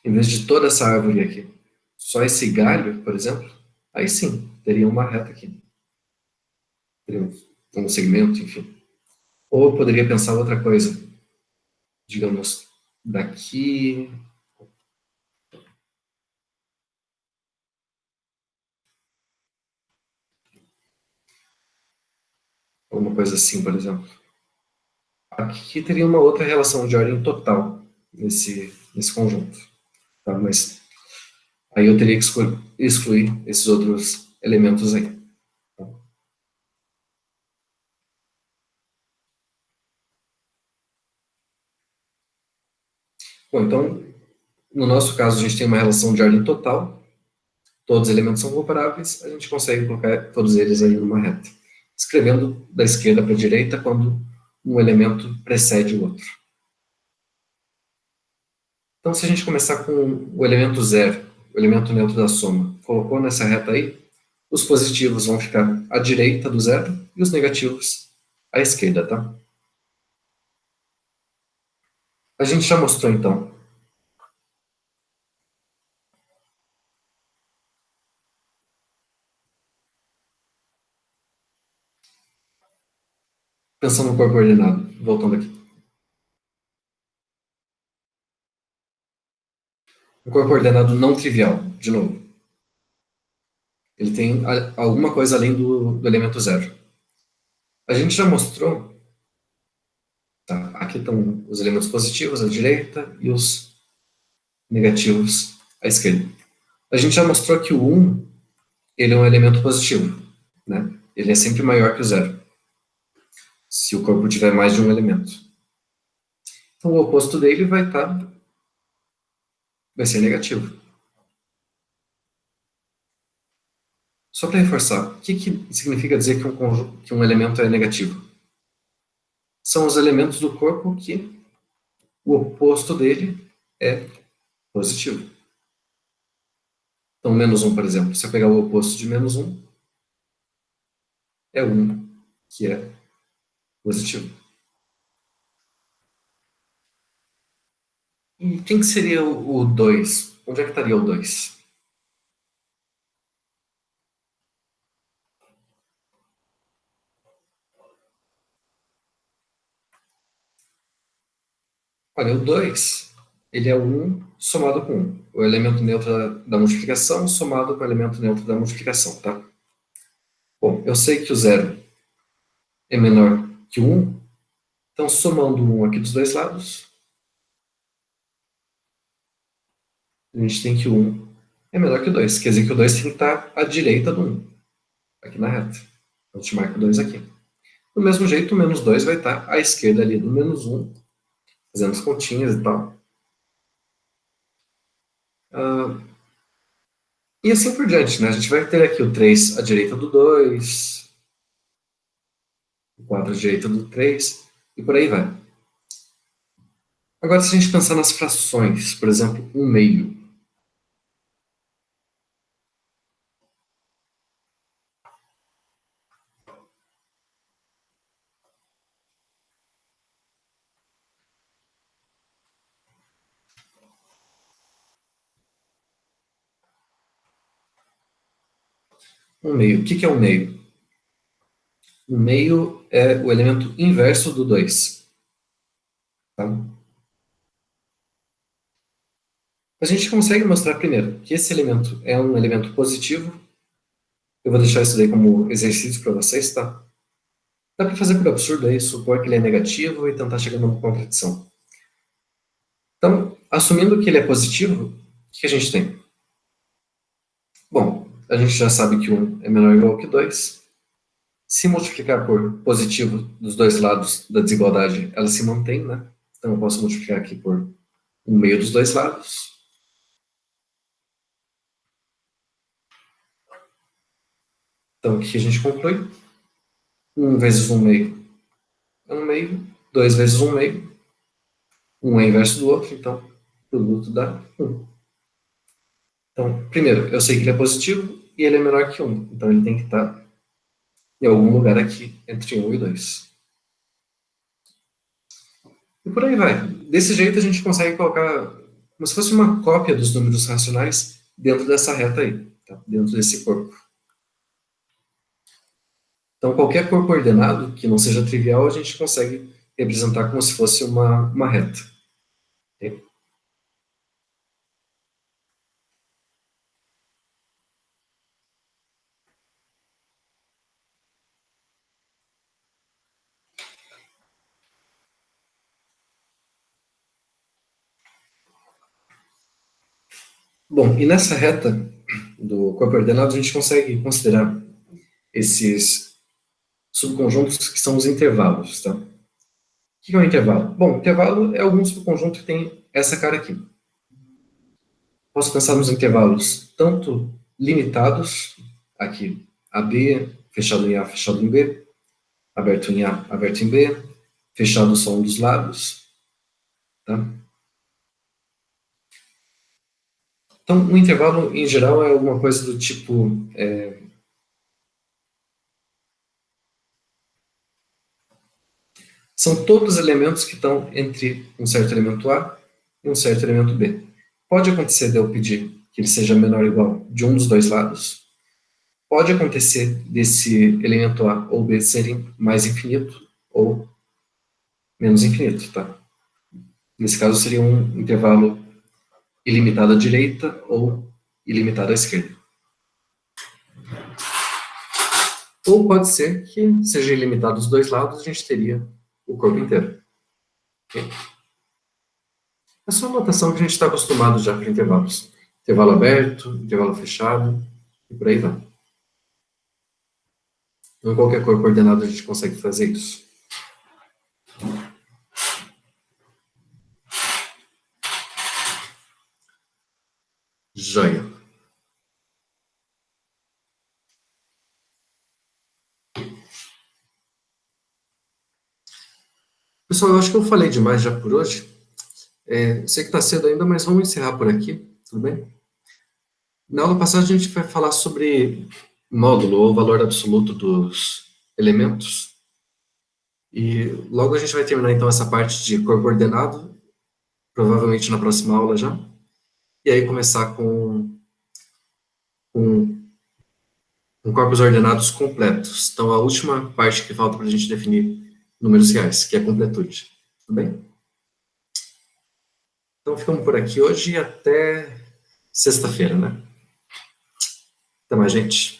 em vez de toda essa árvore aqui, só esse galho, por exemplo, aí sim, teria uma reta aqui. Teria um segmento, enfim. Ou eu poderia pensar outra coisa, digamos, daqui, alguma coisa assim, por exemplo. Aqui teria uma outra relação de ordem total nesse conjunto. Tá? Mas aí eu teria que excluir esses outros elementos aí. Tá? Bom, então, no nosso caso, a gente tem uma relação de ordem total, todos os elementos são comparáveis, a gente consegue colocar todos eles aí numa reta, escrevendo da esquerda para a direita quando um elemento precede o outro. Então, se a gente começar com o elemento zero, o elemento neutro da soma, colocou nessa reta aí, os positivos vão ficar à direita do zero e os negativos à esquerda, tá? A gente já mostrou, então, pensando no corpo ordenado, voltando aqui. Um corpo ordenado não trivial, de novo. Ele tem alguma coisa além do elemento zero. A gente já mostrou, tá? Aqui estão os elementos positivos à direita e os negativos à esquerda. A gente já mostrou que o 1 ele é um elemento positivo, né? Ele é sempre maior que o zero, se o corpo tiver mais de um elemento. Então o oposto dele vai ser negativo. Só para reforçar, o que significa dizer que que um elemento é negativo? São os elementos do corpo que o oposto dele é positivo. Então, menos um, por exemplo, se eu pegar o oposto de menos um, é um, que é positivo. E quem que seria o 2? Onde é que estaria o 2? Olha, o 2 ele é o 1 somado com 1. O elemento neutro da multiplicação somado com o elemento neutro da multiplicação, tá? Bom, eu sei que o zero é menor que o 1, então somando o 1 aqui dos dois lados, a gente tem que o 1 é menor que o 2. Quer dizer que o 2 tem que estar à direita do 1, aqui na reta. Então, a gente marca o 2 aqui. Do mesmo jeito, o menos 2 vai estar à esquerda ali do menos 1, fazendo as continhas e tal. Ah, e assim por diante, né? A gente vai ter aqui o 3 à direita do 2, o 4 à direita do 3, e por aí vai. Agora, se a gente pensar nas frações, por exemplo, um meio. Um meio. O que é um meio? Um meio é o elemento inverso do 2. Tá? A gente consegue mostrar primeiro que esse elemento é um elemento positivo. Eu vou deixar isso daí como exercício para vocês, tá? Dá para fazer por absurdo aí, supor que ele é negativo e tentar chegar numa contradição. Então, assumindo que ele é positivo, o que a gente tem? Bom, a gente já sabe que 1 é menor ou igual que 2. Se multiplicar por positivo dos dois lados da desigualdade, ela se mantém, né? Então eu posso multiplicar aqui por 1 meio dos dois lados. Então o que a gente conclui? 1 vezes 1 meio é 1 meio. 2 vezes 1 meio. Um é inverso do outro, então o produto dá 1. Então, primeiro, eu sei que ele é positivo e ele é menor que 1. Então ele tem que estar em algum lugar aqui entre 1 e 2. E por aí vai. Desse jeito a gente consegue colocar como se fosse uma cópia dos números racionais dentro dessa reta aí, tá? Dentro desse corpo. Então, qualquer corpo ordenado que não seja trivial, a gente consegue representar como se fosse uma reta. Ok? Bom, e nessa reta do corpo ordenado, a gente consegue considerar esses subconjuntos que são os intervalos, tá? O que é um intervalo? Bom, intervalo é algum subconjunto que tem essa cara aqui. Posso pensar nos intervalos tanto limitados, aqui, AB, fechado em A, fechado em B, aberto em A, aberto em B, fechado só um dos lados, tá? Então, o intervalo, em geral, é alguma coisa do tipo... são todos os elementos que estão entre um certo elemento A e um certo elemento B. Pode acontecer de eu pedir que ele seja menor ou igual de um dos dois lados. Pode acontecer desse elemento A ou B serem mais infinito ou menos infinito, tá? Nesse caso, seria um intervalo ilimitado à direita ou ilimitado à esquerda. Ou pode ser que seja ilimitado os dois lados, a gente teria o corpo inteiro. Okay? É só uma notação que a gente está acostumado já para intervalos. Intervalo aberto, intervalo fechado, e por aí vai. Em qualquer corpo ordenado a gente consegue fazer isso. Joia. Pessoal, eu acho que eu falei demais já por hoje. Sei que está cedo ainda, mas vamos encerrar por aqui, tudo bem? Na aula passada a gente vai falar sobre módulo ou valor absoluto dos elementos. E logo a gente vai terminar então essa parte de corpo ordenado, provavelmente na próxima aula já. E aí começar com, com corpos ordenados completos. Então a última parte que falta para a gente definir números reais, que é a completude. Tudo bem? Então ficamos por aqui hoje e até sexta-feira, né? Até mais, gente.